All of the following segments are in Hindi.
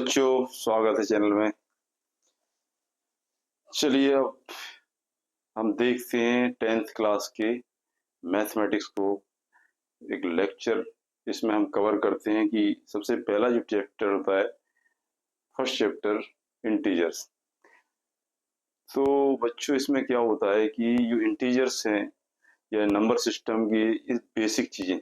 बच्चों, स्वागत है चैनल में। चलिए अब हम देखते हैं 10th क्लास के मैथमेटिक्स को। एक लेक्चर इसमें हम कवर करते हैं कि सबसे पहला जो चैप्टर होता है, फर्स्ट चैप्टर इंटीजर्स। तो बच्चों इसमें क्या होता है कि जो इंटीजर्स हैं या नंबर सिस्टम की इस बेसिक चीजें,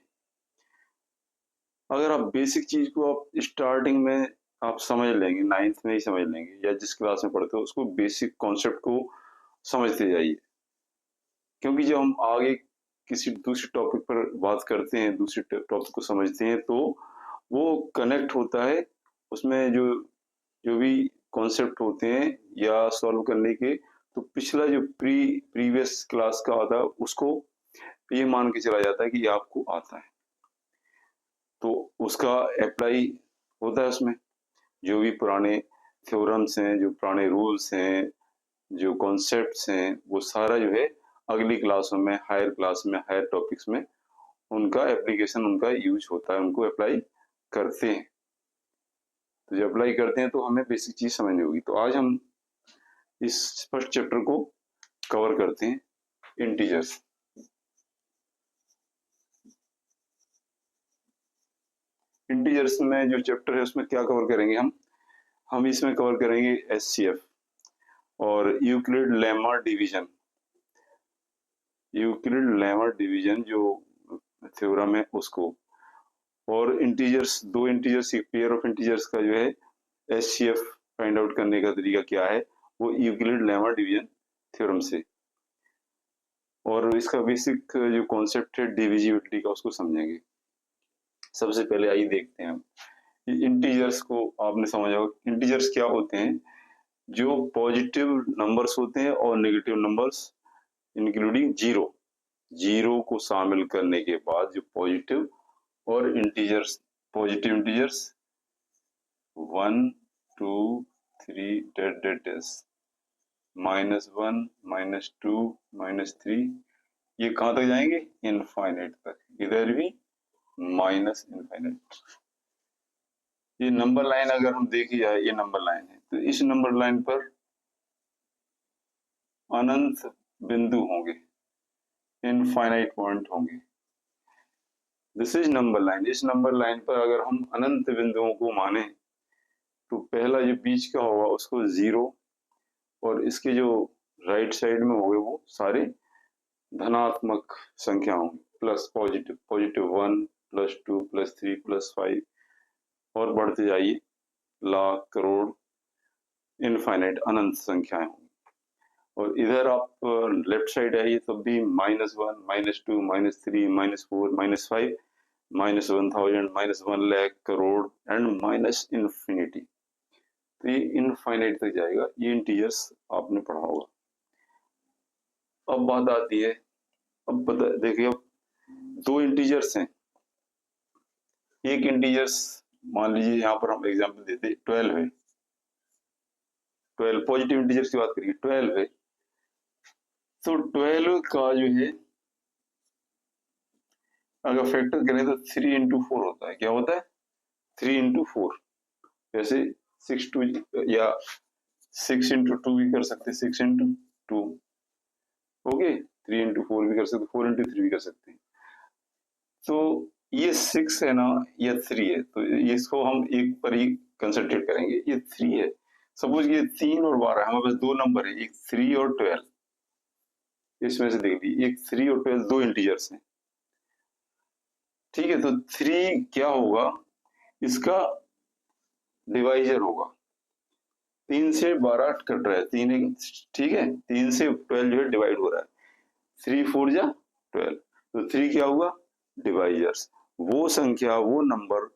अगर आप बेसिक चीज को आप स्टार्टिंग में आप समझ लेंगे, 9th में ही समझ लेंगे या जिस क्लास में पढ़ते हो उसको बेसिक कॉन्सेप्ट को समझते जाइए। क्योंकि जब हम आगे किसी दूसरे टॉपिक पर बात करते हैं, दूसरे टॉपिक को समझते हैं, तो वो कनेक्ट होता है। उसमें जो जो भी कॉन्सेप्ट होते हैं या सॉल्व करने के, तो पिछला जो प्रीवियस क्लास का आता है उसको ये मान के चला जाता है कि ये आपको आता है, तो उसका अप्लाई होता है उसमें। जो भी पुराने थ्योरम्स हैं, जो पुराने रूल्स हैं, जो कॉन्सेप्ट्स हैं, वो सारा जो है अगली क्लासों में, हायर क्लास में, हायर टॉपिक्स में उनका एप्लीकेशन, उनका यूज होता है, उनको अप्लाई करते हैं। तो जब अप्लाई करते हैं तो हमें बेसिक चीज समझनी होगी। तो आज हम इस फर्स्ट चैप्टर को कवर करते हैं, इंटीजर्स। इंटीजर्स में जो चैप्टर है उसमें क्या कवर करेंगे हम इसमें कवर करेंगे एचसीएफ और Euclid lemma division. Euclid lemma division जो थ्योरम है उसको, और इंटीजर्स, दो इंटीजर्स, एक पेयर ऑफ इंटीजर्स का जो है एचसीएफ फाइंड आउट करने का तरीका क्या है, वो यूक्लिड लेमा डिवीजन थ्योरम से। और इसका बेसिक जो कॉन्सेप्ट है डिविजिबिलिटी का, उसको समझेंगे। सबसे पहले आइए देखते हैं हम इंटीजर्स को। आपने समझा होगा इंटीजर्स क्या होते हैं। जो पॉजिटिव नंबर्स होते हैं और negative numbers including zero, zero को शामिल करने के बाद जो पॉजिटिव और इंटीजर्स, पॉजिटिव इंटीजर्स 1 2 3 डेट -1 -2 -3, ये कहां तक जाएंगे? इनफाइनाइट तक। इधर भी माइनस इनफाइनाइट। ये नंबर लाइन अगर हम देखी जाए, ये नंबर लाइन है, तो इस नंबर लाइन पर अनंत बिंदु होंगे, इनफाइनाइट पॉइंट होंगे। This is number line. इस नंबर लाइन पर अगर हम अनंत बिंदुओं को माने, तो पहला जो बीच का होगा उसको जीरो, और इसके जो राइट साइड में होंगे वो सारे धनात्मक संख्या होंगी, प्लस पॉजिटिव, +1 +2 +3 +5, और बढ़ते जाइए, लाख, करोड़, इनफाइनाइट, अनंत संख्याएं होंगी। और इधर आप लेफ्ट साइड आइए तब भी -1 -2 -3 -4 -5 -1000 -1 lakh, crore, and minus infinity. तो ये इनफाइनाइट तक जाएगा। ये इंटीजर्स आपने पढ़ा होगा। अब बात आती है, अब पता देखिए, अब दो इंटीजर्स हैं। एक इंटीजर्स मान लीजिए, यहाँ पर हम एग्जांपल देते 12 है, 12 पॉजिटिव इंटीजर्स की बात करिए, 12 है। तो 12 का जो है अगर फैक्टर करें तो 3 × 4 होता है। क्या होता है? 3 × 4। जैसे 6 2 या 6 × 2 भी कर सकते, 6 × 2, ओके, 3 × 4 भी कर सकते, 4 × 3 भी कर सकते हैं। तो ये 6 है ना, ये 3 है, तो इसको हम एक पर ही कंसंट्रेट करेंगे। ये 3 है, सपोज ये 3 और 12, हमारे पास दो नंबर है, एक 3 और 12। इसमें से देख लीजिए, एक 3 और 12 दो इंटीजर्स हैं, ठीक है। तो 3 क्या होगा? इसका डिवाइजर होगा। 3 से 12 कट रहा है, 3, ठीक है, 3 से 12 जो है डिवाइड हो रहा है, 3 4 जा 12, तो 3 क्या होगा? डिवाइजर्स। वो संख्या, वो नंबर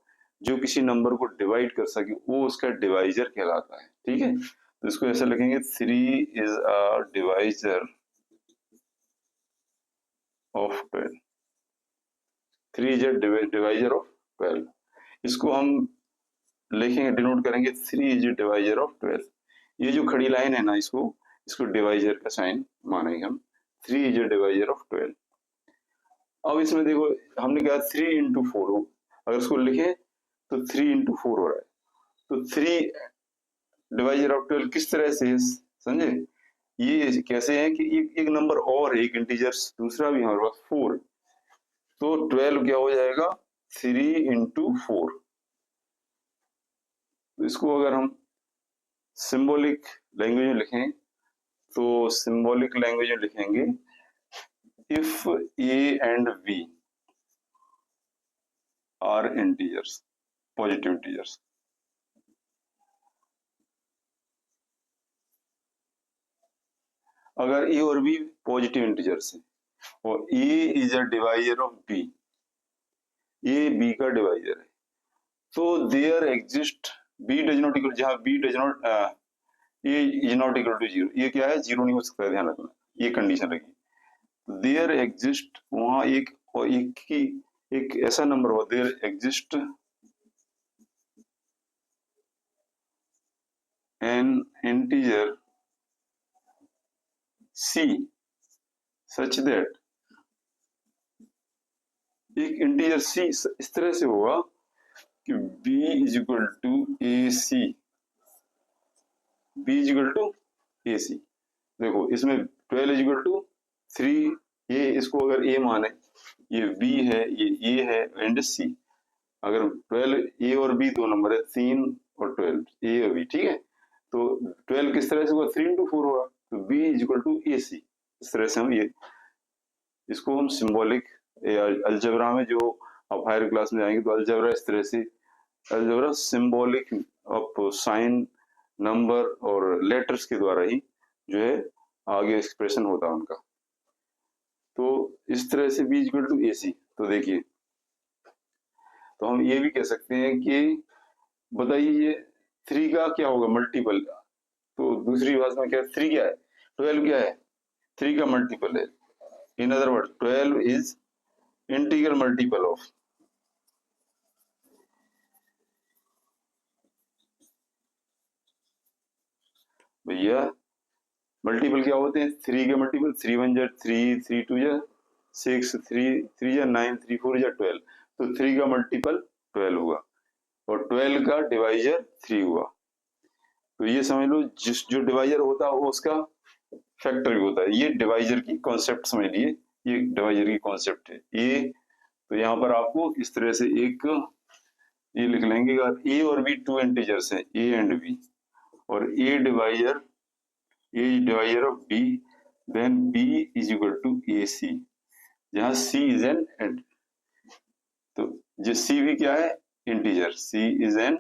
जो किसी नंबर को डिवाइड कर सके, वो उसका डिवाइजर कहलाता है, ठीक है। तो इसको ऐसा लिखेंगे, 3 is a divisor of 12। 3 is a divisor of 12। इसको हम लिखेंगे, डिनोट करेंगे, 3 इज डिवाइजर ऑफ 12। ये जो खड़ी लाइन है ना, इसको डिवाइजर का साइन मानेंगे हम। 3 इज डिवाइजर ऑफ 12। अब इसमें देखो, हमने कहा 3 × 4, अगर इसको लिखे तो 3 × 4 हो रहा है, तो 3 डिवाइजर ऑफ 12 किस तरह से है, समझे? ये कैसे है कि एक नंबर और एक इंटीजर्स दूसरा भी हमारे पास 4, तो 12 क्या हो जाएगा 3 इंटू 4। तो इसको अगर हम सिंबॉलिक लैंग्वेज में लिखें तो सिंबॉलिक लैंग्वेज में लिखेंगे if A and B are integers, positive integers. अगर ए और बी पॉजिटिव इंटीजर्स है और A is a divisor of B, A B का डिवाइजर है, तो there exist B does not equal, जहां B does not A is not equal to 0, ये क्या है 0 नहीं हो सकता है, ध्यान रखना ये कंडीशन रखिए। देयर एग्जिस्ट वहां एक और एक की एक ऐसा नंबर हो, there exist an integer c such that, एक इंटीजर c इस तरह से होगा कि b is equal to A C, b is equal to A C. देखो इसमें 12 इज इक्वल टू 3, ये इसको अगर a माने, ये b है, ये a है एंड c। अगर 12 a और b दो नंबर है, 3 और 12 a और b, ठीक है, तो 12 किस तरह से होगा 3 इंटू 4 होगा, तो b is equal to A सी। इस तरह से हम ये इसको हम सिंबॉलिक अलजेब्रा में, जो आप हायर क्लास में जाएंगे तो अलजेब्रा इस तरह से, algebra symbolic of sine number और लेटर्स के द्वारा ही जो है आगे एक्सप्रेशन होता है उनका। तो इस तरह से b इक्वल टू ए सी। तो देखिए, तो हम ये भी कह सकते हैं कि बताइए ये 3 का क्या होगा मल्टीपल, तो दूसरी भाषा में क्या 3 क्या है, 12 क्या है 3 का मल्टीपल है। In other word 12 is integral multiple of, भैया मल्टीपल क्या होते हैं 3 के मल्टीपल, 3 1 जा 3, 3 2 जा 6, 3 3 जा 9, 3 4 जा 12, तो 3 का मल्टीपल 12 हुआ और 12 का डिवाइजर 3 हुआ। तो ये समझ लो जिस जो डिवाइजर होता है वो उसका फैक्टर भी होता है। ये डिवाइजर की कॉन्सेप्ट समझ लिए, ये डिवाइजर की कॉन्सेप्ट है ये। तो यहाँ पर आपको इस तरह से एक ये लिख लेंगे, अगर ए और बी टू इंटीजर्स हैं ए एंड बी, और A divisor of B, then B is equal to A C, जहां सी इज एन एंड, तो जो सी भी क्या है integer, C is an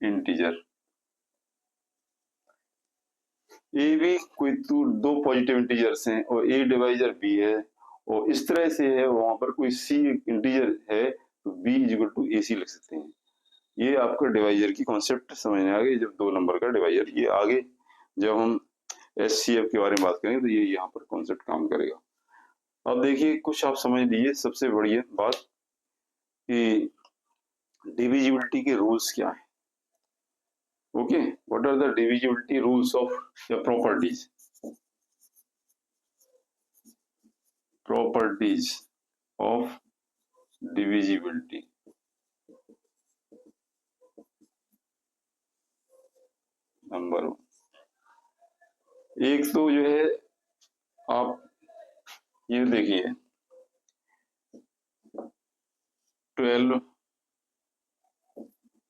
integer. A भी कोई दो पॉजिटिव इंटीजर्स हैं और ए डिवाइजर बी है, और इस तरह से है वहां पर कोई सी इंटीजर है तो B is equal to A सी लिख सकते हैं। ये आपका डिवाइजर की कॉन्सेप्ट समझने आ गई, जब दो नंबर का डिवाइजर। ये आगे जब हम एचसीएफ के बारे में बात करेंगे तो ये यहाँ पर कॉन्सेप्ट काम करेगा। अब देखिए कुछ आप समझ लीजिए, सबसे बढ़िया बात कि डिविजिबिलिटी के रूल्स क्या है। Okay, what are the divisibility rules of the properties, properties of divisibility. Number 1, एक तो जो है आप ये देखिए 12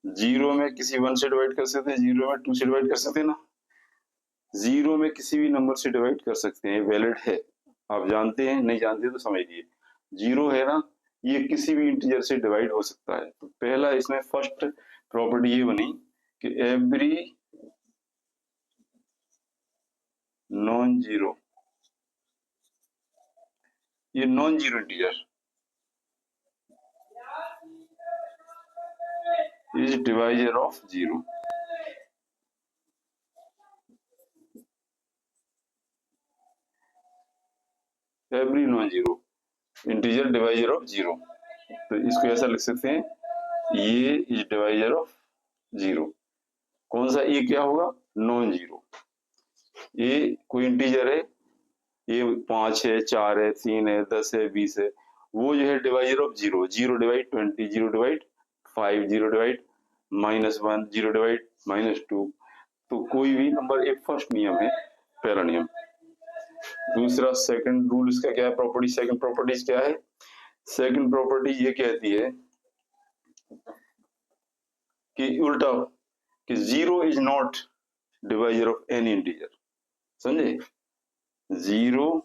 जीरो में किसी 1 से डिवाइड कर सकते हैं, जीरो में 2 से डिवाइड कर सकते हैं ना, जीरो में किसी भी नंबर से डिवाइड कर सकते हैं, वैलिड है। आप जानते हैं, नहीं जानते तो समझिए, जीरो है ना, ये किसी भी इंटीजर से डिवाइड हो सकता है। तो पहला इसमें फर्स्ट प्रॉपर्टी ये बनी कि एवरी नॉन जीरो, ये non zero integer is divisor of zero. Every non zero integer divisor of zero, तो इसको ऐसा लिख सकते हैं, ये इज डिवाइजर ऑफ जीरो। कौन सा ये क्या होगा नॉन जीरो, ये कोई इंटीजर है, ये 5 है, 4 है, 3 है, 10 है, 20 है, वो जो है divisor of zero, 0 divide 20, 0 divide 5, 0 divide -1, 0 divide -2। तो कोई भी नंबर, एक फर्स्ट नियम है, पहला नियम। दूसरा सेकंड रूल इसका क्या है, प्रॉपर्टी, सेकंड प्रॉपर्टीज क्या है? सेकंड प्रॉपर्टी ये कहती है कि उल्टा, कि 0 is not divisor of any integer. समझे? 0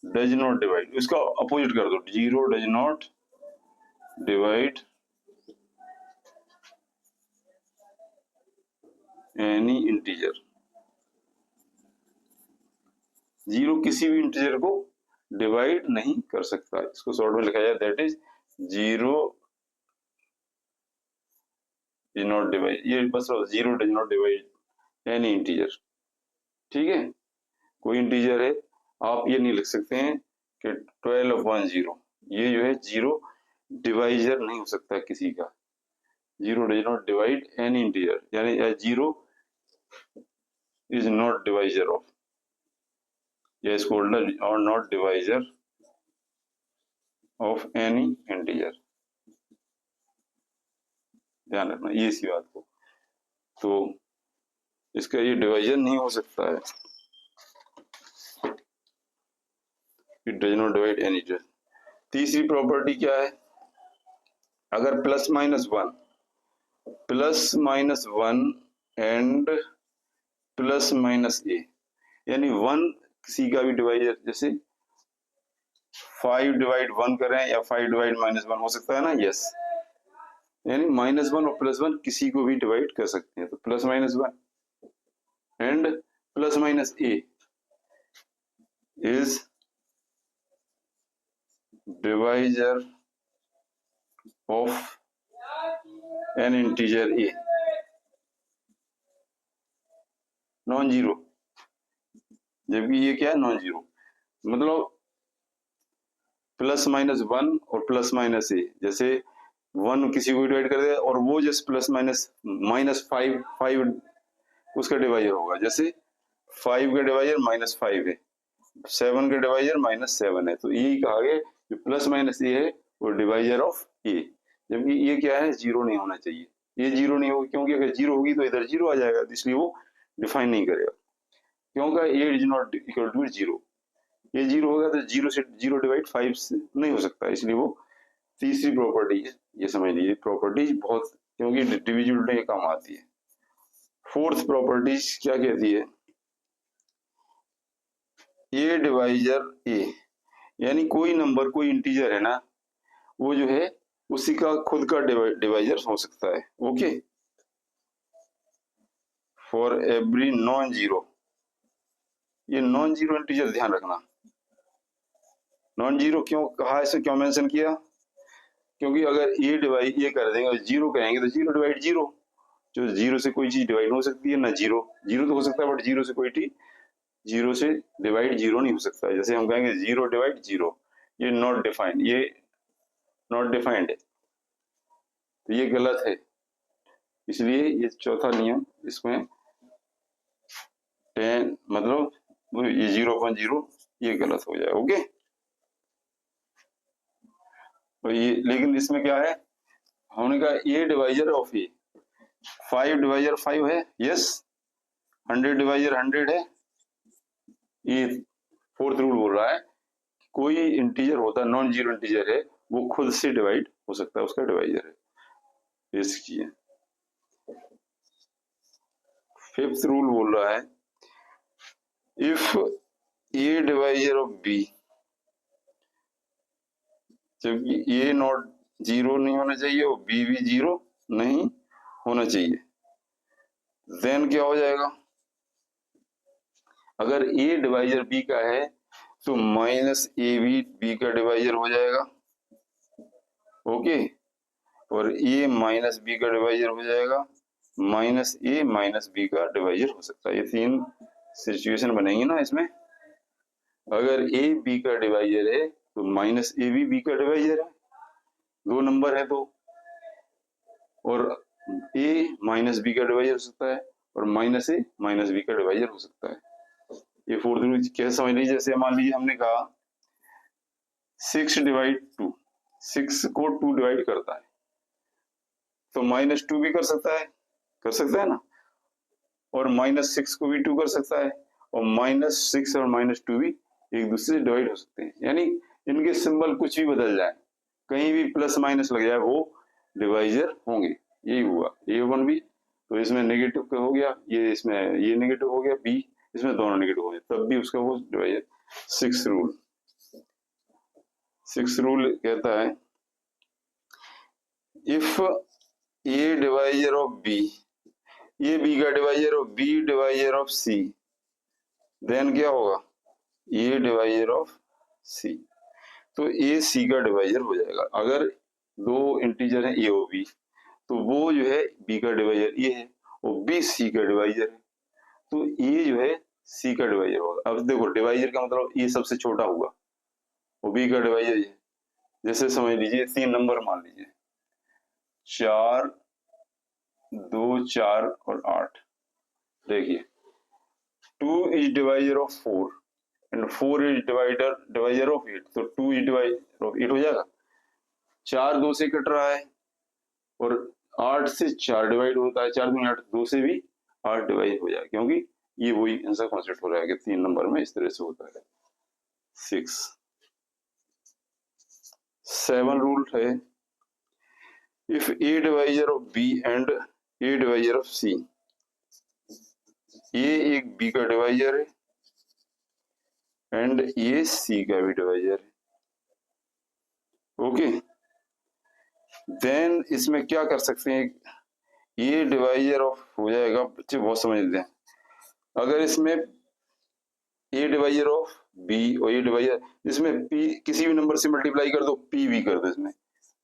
डज नॉट डिवाइड, इसका अपोजिट कर दो, 0 does not divide any integer. 0 किसी भी इंटीजर को डिवाइड नहीं कर सकता। इसको शॉर्ट में लिखा जाए, that is 0 is not divide, ये बस 0 does not divide any integer. ठीक है, कोई इंटीजर है, आप ये नहीं लिख सकते हैं कि 12/0, ये जो है 0 डिवाइजर नहीं हो सकता किसी का। 0 does not divide any integer, यानी 0 इज नॉट डिवाइजर ऑफ, या इसको और not divisor of any integer. ध्यान रखना ये इसी बात को। तो इसका ये डिवाइजर नहीं हो सकता है, it does not divide any integer. तीसरी प्रॉपर्टी क्या है? अगर +-1 एंड +-a, यानी 1 किसी का भी डिवाइजर, जैसे 5 डिवाइड 1 करें या 5 डिवाइड -1 हो सकता है ना? यस, यानी -1 और +1 किसी को भी डिवाइड कर सकते हैं। तो +-1 and +-a is divisor of N integer a, non zero, जबकि ये क्या है? Non zero. मतलब +-1 और +-a, जैसे 1 किसी को डिवाइड कर दे और वो जैसे -5 उसका डिवाइजर होगा, जैसे 5 का डिवाइजर -5 है, 7 का डिवाइजर -7 है, तो यही कहा गया जो +-a है वो डिवाइजर ऑफ a, जबकि ये क्या है? 0 नहीं होना चाहिए। ये 0 नहीं होगी, क्योंकि अगर 0 होगी तो इधर 0 आ जाएगा, इसलिए वो डिफाइन नहीं करेगा, क्योंकि a is not equal to 0। ये 0 होगा तो 0 से 0 डिवाइड 5 से नहीं हो सकता, इसलिए वो तीसरी प्रॉपर्टी है। ये समझ लीजिए, प्रॉपर्टी बहुत, क्योंकि डिविजिबिलिटी के काम आती है। फोर्थ प्रॉपर्टी क्या कहती है? ए डिवाइजर ए, यानी कोई नंबर, कोई इंटीजर है ना, वो जो है उसी का खुद का डिवाइजर हो सकता है। Okay, for every non zero, ये नॉन जीरो इंटीजर ध्यान रखना। नॉन जीरो क्यों कहा, इसे क्यों मेंशन किया? क्योंकि अगर ए डिवाइड ये कर देंगे और 0 कहेंगे तो 0 डिवाइड 0, जो 0 से कोई चीज डिवाइड हो सकती है ना? 0 तो हो सकता है, बट 0 से कोई चीज, 0 से डिवाइड 0 नहीं हो सकता है। जैसे हम कहेंगे 0 डिवाइड 0, ये नॉट डिफाइंड, ये नॉट डिफाइंड है, तो ये गलत है। इसलिए ये चौथा नियम, इसमें 10 मतलब ये 0/0 ये गलत हो जाए। ओके, तो ये, लेकिन इसमें क्या है, हमने कहा ए डिवाइजर ऑफ ए, 5 डिवाइजर 5 है, यस, 100 डिवाइजर 100 है। ये फोर्थ रूल बोल रहा है कोई इंटीजर होता है, नॉन जीरो इंटीजर है, वो खुद से डिवाइड हो सकता है, उसका डिवाइजर है। बेसिक है। फिफ्थ रूल बोल रहा है if A divisor of B, जबकि ए नॉट 0 नहीं होना चाहिए और बी भी 0 नहीं होना चाहिए, देन क्या हो जाएगा? अगर ए डिवाइजर बी का है तो -a भी बी का डिवाइजर हो जाएगा। ओके, और a माइनस बी का डिवाइजर हो जाएगा, -a माइनस बी का डिवाइजर हो सकता है। ये 3 सिचुएशन बनेंगी ना इसमें। अगर a b का डिवाइजर है तो -a भी b का डिवाइजर है, 2 नंबर है तो, और a माइनस बी का डिवाइजर हो सकता है और -a माइनस बी का डिवाइजर हो सकता है। ये फोर्थ रूल कैसे समझ लीजिए? जैसे मान लीजिए हमने कहा 6 डिवाइड 2, 6 को 2 डिवाइड करता है, तो -2 भी कर सकता है ना, और -6 को भी 2 कर सकता है, और -6 और -2 भी एक दूसरे से डिवाइड हो सकते हैं, यानी इनके सिंबल कुछ भी बदल जाए, कहीं भी प्लस माइनस लग जाए, वो डिवाइजर होंगे। यही हुआ A1 भी, तो इसमें नेगेटिव हो गया, ये इसमें ये नेगेटिव हो गया, B इसमें दोनों नेगेटिव हो गए, तब भी उसका वो डिवाइजर। सिक्स रूल कहता है if A divisor of B, ये B का divisor of B divisor of C, then क्या होगा, A डिवाइजर ऑफ C, तो A C का डिवाइजर हो जाएगा। अगर दो इंटीजर है A और B, तो वो जो है B का डिवाइजर A है और B C का डिवाइजर है, तो A जो है C का डिवाइजर होगा। अब देखो डिवाइजर का मतलब A सबसे छोटा हुआ और B का डिवाइजर ये, जैसे समझ लीजिए 3 नंबर मान लीजिए 4, 2, 4 और 8, देखिए 2 is divisor of 4 and 4 is divisor of 8, तो 2 इज डिवाइजर ऑफ 8 हो जाएगा। 4 2 से कट रहा है और 8 से 4 डिवाइड होता है, 4 दूनी 8, 2 से भी 8 डिवाइड हो जाएगा, क्योंकि ये वही आंसर कॉन्सेप्ट हो रहा है कि 3 नंबर में इस तरह से होता है। 7 रूल है if A divisor of B and A divisor of C, ये एक B का डिवाइजर है एंड ये C का भी डिवाइजर है, ओके। देन इसमें क्या कर सकते हैं, ये डिवाइजर ऑफ हो जाएगा, बच्चे बहुत समझते हैं, अगर इसमें A डिवाइजर ऑफ B और ये डिवाइजर, इसमें P किसी भी नंबर से मल्टीप्लाई कर दो, P भी कर दो इसमें,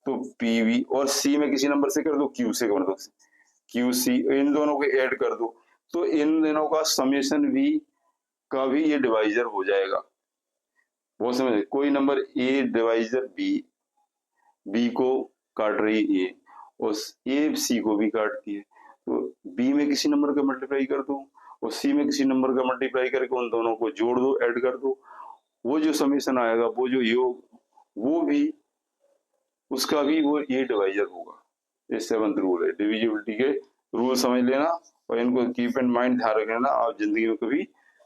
तो PV, और C में किसी नंबर से कर दो, Q से कर दो, QC, इन दोनों को ऐड कर दो, तो इन दोनों का समेशन V का भी ये डिवाइजर हो जाएगा। वो समझ, कोई नंबर A डिवाइजर B को काट रही A और A C को भी काटती है, तो B में किसी नंबर का मल्टीप्लाई कर दो और C में किसी नंबर का मल्टीप्लाई करके उन दोनों को जोड़ दो, ऐड कर दो, वो जो समेशन आएगा, वो जो योग, वो भी उसका भी वो ये डिवाइजर होगा। ये 7th रूल है, डिविजिबिलिटी के रूल समझ लेना और इनको कीप इन माइंड, ध्यान रख लेना, आप जिंदगी में कभी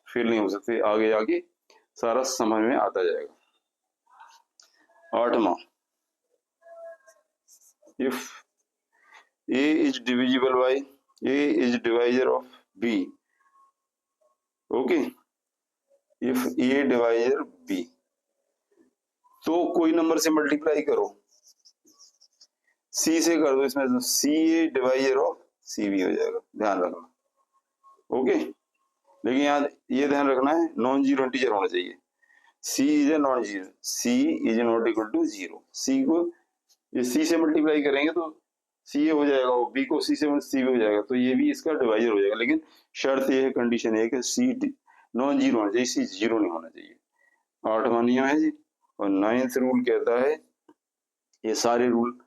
फेल नहीं हो सकते, आगे आगे सारा समझ में आता जाएगा। 8वां, if A is divisible by A is divisor of B, okay, if A divisor B, तो कोई नंबर से मल्टीप्लाई करो, C से कर दो, इसमें तो C डिवाइजर ऑफ C भी हो जाएगा, ध्यान रखना, ओके। लेकिन यहाँ ये ध्यान रखना है नॉन जीरो इंटीजर होना चाहिए, C is a non zero, C is not equal to 0, C को ये C से मल्टीप्लाई करेंगे तो C हो जाएगा और B को C से C हो जाएगा, तो ये भी इसका डिवाइजर हो जाएगा, लेकिन शर्त ये है, कंडीशन है कि C नॉन जीरो होना चाहिए, C जीरो नहीं होना चाहिए। 8वां नियम है जी। और 9th रूल कहता है, ये सारे रूल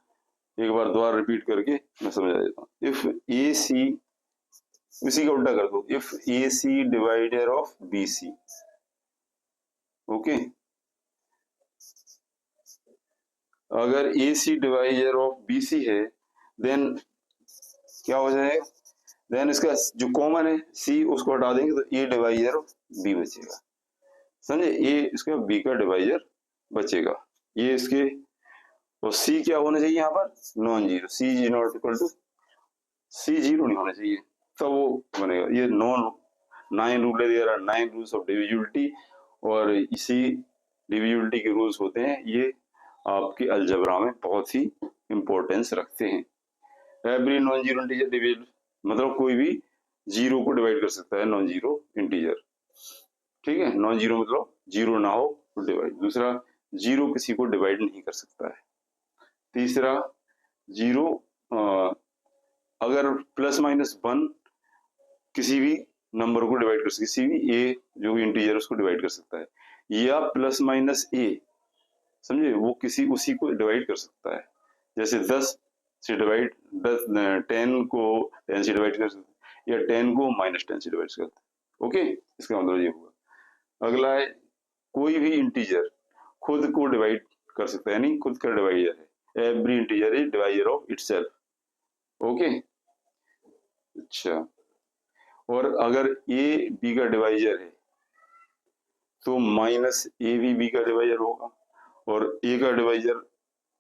एक बार दोबारा रिपीट करके मैं समझा देता हूँ। इफ AC, इसी का उल्टा कर दो, if AC divider of BC, okay, अगर AC डिवाइडर ऑफ BC है, देन क्या हो जाएगा, देन इसका जो कॉमन है C, उसको हटा देंगे तो A डिवाइजर ऑफ B बचेगा, समझे, A इसका B का डिवाइजर बचेगा, ये इसके, और C क्या होना चाहिए यहाँ पर, non zero, C is not equal to, C zero नहीं होना चाहिए, तब वो बनेगा। ये 9 रूल है, there are 9 rules of divisibility, और इसी डिविजिबिलिटी के रूल्स होते हैं, ये आपके अलजेब्रा में बहुत ही इंपॉर्टेंस रखते हैं। Every non zero integer divisible, मतलब कोई भी जीरो को डिवाइड कर सकता है, नॉन जीरो इंटीजर, ठीक है, नॉन जीरो मतलब जीरो ना हो तो डिवाइड। दूसरा, जीरो किसी को डिवाइड नहीं कर सकता है। तीसरा, जीरो अगर प्लस माइनस 1 किसी भी नंबर को डिवाइड कर सकता है, किसी भी ए जो भी इंटीजर उसको डिवाइड कर सकता है, या प्लस माइनस ए, समझे, वो किसी उसी को डिवाइड कर सकता है, जैसे 10 से डिवाइड 10 को 10 से डिवाइड कर सकते हैं, या 10 को -10 से डिवाइड कर सकते हैं, ओके, इसका मतलब ये होगा। अगला है, कोई भी इंटीजर खुद को डिवाइड कर सकता है, यानी खुद का डिवाइजर है, every integer is divisor of itself, okay. अच्छा, और अगर ए बी का डिवाइजर है तो माइनस ए भी बी का डिवाइजर होगा, और ए का डिवाइजर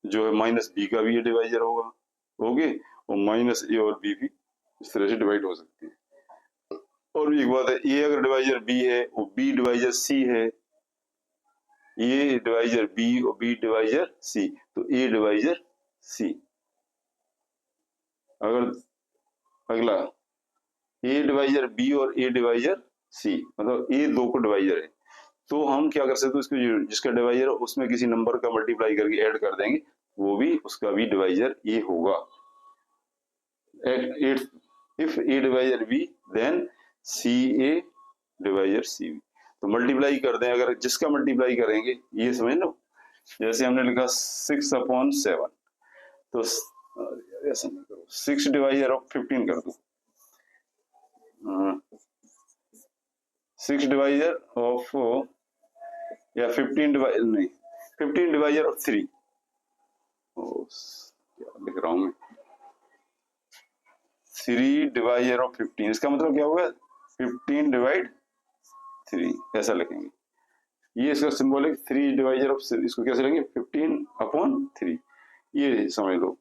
जो है माइनस बी का भी ये डिवाइजर होगा। ओके, और माइनस ए और बी भी इस तरह से डिवाइड हो सकती है। और भी एक बात है, ए अगर डिवाइजर बी है और बी डिवाइजर सी है, ए डिवाइजर बी और बी डिवाइजर सी, तो ए डिवाइजर सी। अगर अगला ए डिवाइजर बी और ए डिवाइजर सी, मतलब ए दो को डिवाइजर है, तो हम क्या कर सकते हैं, उसको जिसका डिवाइजर है उसमें किसी नंबर का मल्टीप्लाई करके ऐड कर देंगे, वो भी उसका भी डिवाइजर ए होगा। If A divisor B then C A divisor C B. तो मल्टीप्लाई कर दें, अगर जिसका मल्टीप्लाई करेंगे, ये समझ लो, जैसे हमने लिखा 6/7, तो ऐसा नहीं करो, 6 डिवाइजर ऑफ 15 कर दो, 6 डिवाइजर ऑफ, या 15 डिवाइजर नहीं, 15 डिवाइजर ऑफ 3, क्या लिख रहा हूं मैं, 3 डिवाइजर ऑफ 15, इसका मतलब क्या होगा, 15 डिवाइड 3, ऐसा लिखेंगे। ये इसका सिंबल है 3 डिवाइजर ऑफ, इसको कैसे लिखेंगे, 15/3, ये समझ लो।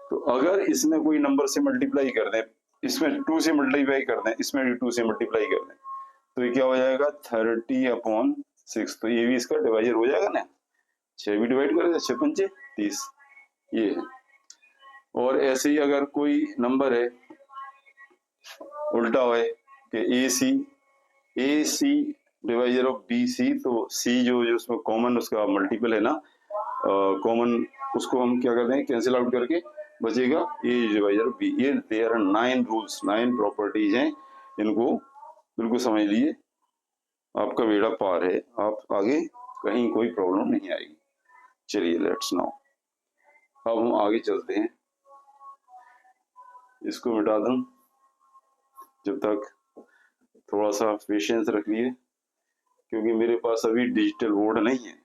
तो अगर इसमें कोई नंबर से मल्टीप्लाई कर दें, इसमें 2 से मल्टीप्लाई कर दें, इसमें भी 2 से मल्टीप्लाई कर दें, तो ये क्या हो जाएगा, 30/6, तो ये भी इसका डिवाइजर हो जाएगा ना, 6 भी डिवाइड कर दे, 6×5 = 30, ये है। और ऐसे ही अगर कोई नंबर है उल्टा है कि ए सी डिवाइजर ऑफ बी सी, तो सी जो उसमें कॉमन उसका मल्टीपल है ना, कॉमन, उसको हम क्या करते हैं, कैंसिल आउट करके बचेगा ए डिवाइजर ऑफ बी। ये देयर आर 9 रूल्स, 9 प्रॉपर्टीज हैं, इनको बिल्कुल समझ लिए, आपका बेड़ा पार है, आप आगे कहीं कोई प्रॉब्लम नहीं आएगी। चलिए लेट्स नाउ, अब हम आगे चलते हैं, इसको मिटा दूं, जब तक थोड़ा सा पेशेंस रखिए, क्योंकि मेरे पास अभी डिजिटल बोर्ड नहीं है,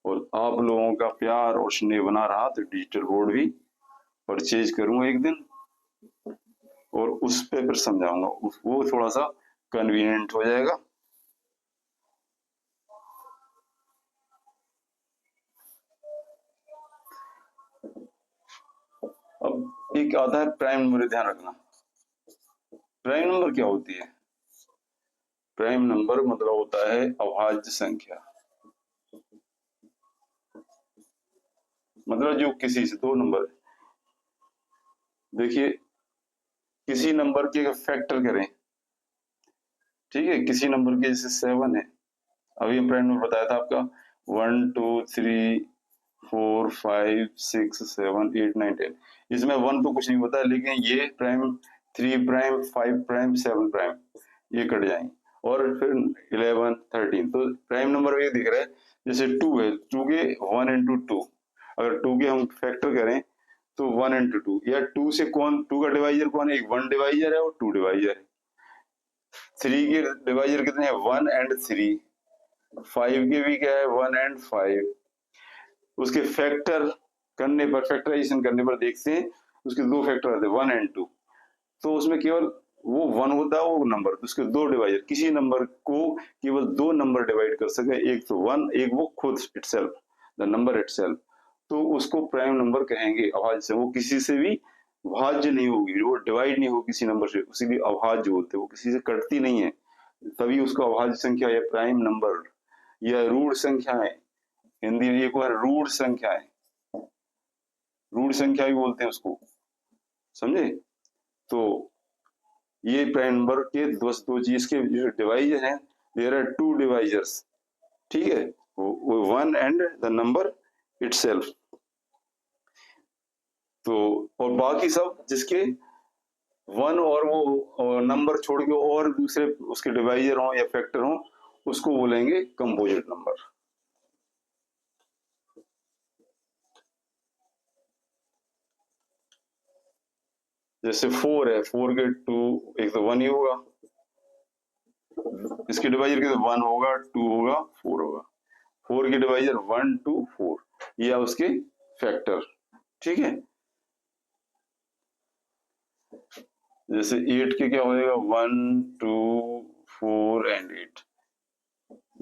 और आप लोगों का प्यार और स्नेह बना रहा तो डिजिटल बोर्ड भी परचेज करूंगा एक दिन, और उस पे फिर समझाऊंगा, वो थोड़ा सा कन्वीनियंट हो जाएगा। अब एक आता है प्राइम नंबर, ध्यान रखना, प्राइम नंबर क्या होती है, प्राइम नंबर मतलब होता है अभाज्य संख्या, मतलब जो किसी से दो नंबर, देखिए किसी नंबर के फैक्टर करें, ठीक है, किसी नंबर के जैसे 7 है, अभी हम प्राइम नंबर बताया था आपका 1 2 3 4 5 6 7 8 9 10, इसमें 1 तो कुछ नहीं होता है, लेकिन ये प्राइम 3 प्राइम 5 प्राइम 7 प्राइम ये कट जाएंगे, और फिर 11 13, तो प्राइम नंबर ये दिख रहा है, जैसे 2 है, 2 के 1 into 2, अगर 2 के हम फैक्टर करें तो 1 into 2, या 2 से कौन, 2 का डिवाइजर कौन है, एक 1 डिवाइजर है और 2 डिवाइजर है। 3 के डिवाइजर कितने हैं, 1 and 3, 5 के भी क्या है, 1 and 5, उसके फैक्टर करने पर, फैक्टराइजेशन करने पर देखते हैं उसके दो फैक्टर आते हैं 1 and 2, तो उसमें केवल वो 1 होता है वो नंबर, तो उसके दो डिवाइजर, किसी नंबर को केवल दो नंबर डिवाइड कर सके, एक तो 1, एक वो खुद इटसेल्फ, द नंबर इटसेल्फ, तो उसको प्राइम नंबर कहेंगे, अभाज्य से, वो किसी से भी भाज्य नहीं होगी, वो डिवाइड नहीं होगी किसी नंबर से, उसीलिए अभाज्य होते, वो किसी से कटती नहीं है, तभी उसको अभाज्य संख्या या प्राइम नंबर या रूढ़ संख्याएं, हिंदी में एक बार रूढ़ संख्याएं, रूढ़ संख्या भी बोलते हैं उसको, समझे। तो ये प्राइम नंबर के दो चीज के जो डिवाइजर हैं, देयर आर 2 डिवाइजर्स, ठीक है, वो 1 and द नंबर इटसेल्फ, तो और बाकी सब जिसके 1 और वो नंबर छोड़ के और दूसरे उसके डिवाइजर हो या फैक्टर हो, उसको बोलेंगे कंपोजिट नंबर। जैसे 4 है, 4 के 2, एक तो 1 ही होगा, इसके डिवाइजर के 1 होगा, 2 होगा, 4 होगा, 4 के डिवाइजर 1 2 4, या उसके फैक्टर, ठीक है। जैसे 8 के क्या होएगा 1 2 4 एंड 8,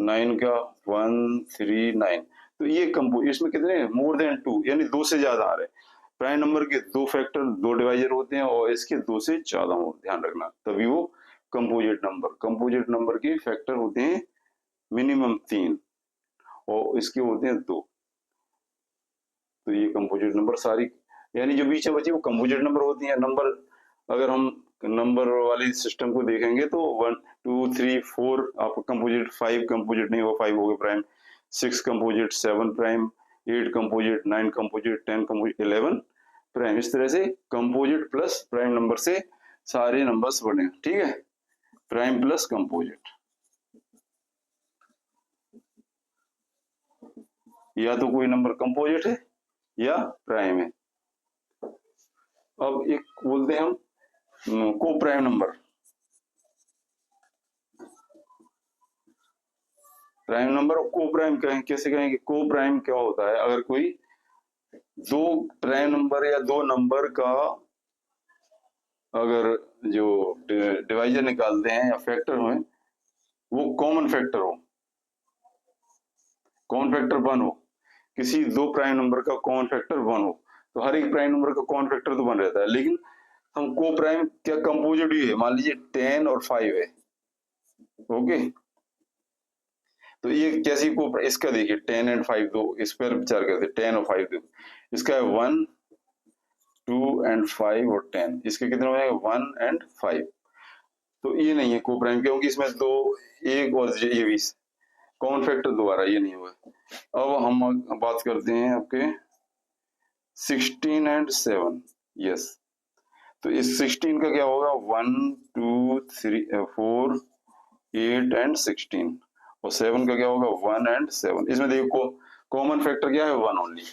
9 का 1 3 9। तो ये कंपो इसमें कितने मोर देन 2 यानी 2 से ज्यादा आ रहे हैं। प्राइम नंबर के दो फैक्टर दो डिवाइजर होते हैं और इसके 2 से ज्यादा हो, ध्यान रखना, तभी वो कंपोजिट नंबर के फैक्टर होते हैं मिनिमम 3 और इसके होते हैं 2। तो ये कंपोजिट नंबर सारी यानी जो बीच में बची वो कंपोजिट नंबर होती है। नंबर अगर हम नंबर वाली सिस्टम को देखेंगे तो 1 2 3 4 आपको कंपोजिट, 5 कंपोजिट नहीं, वो 5 हो गए prime, 6 composite, 7 prime, 8 composite, 9 composite, 10 composite, 11 prime. इस तरह से कंपोजिट प्लस प्राइम नंबर से सारे नंबर्स बने, ठीक है, प्राइम प्लस कंपोजिट। या तो कोई नंबर कंपोजिट है या प्राइम है। अब एक बोलते हैं हम को प्राइम नंबर। प्राइम नंबर और को प्राइम कहें, कैसे कहेंगे? को प्राइम क्या होता है? अगर कोई दो प्राइम नंबर या दो नंबर का अगर जो डिवाइजर निकालते हैं या फैक्टर हो वो कॉमन फैक्टर हो, कॉमन फैक्टर 1 हो, किसी दो प्राइम नंबर का कॉमन फैक्टर 1 हो, तो हर एक प्राइम नंबर का कॉमन फैक्टर तो 1 रहता है। लेकिन हम को प्राइम क्या कंपोजिट ही है, मान लीजिए 10 और 5 है, ओके, तो ये कैसी को, इसका देखिए 10 एंड 5 दो, इस पर विचार करते 10 और 5 दो, इसका है 1 2 एंड 5 और 10, इसके कितने हो जाएंगे 1 एंड 5। तो ये नहीं है को प्राइम क्योंकि इसमें दो, एक और ये भी कॉमन फैक्टर दोबारा ये नहीं हुआ। अब हम बात करते हैं आपके 16 एंड 7, यस, तो इस 16 का क्या होगा 1 2 3 4 8 एंड 16, और 7 का क्या होगा 1 एंड 7। इसमें देखो कॉमन फैक्टर क्या है 1 ओनली,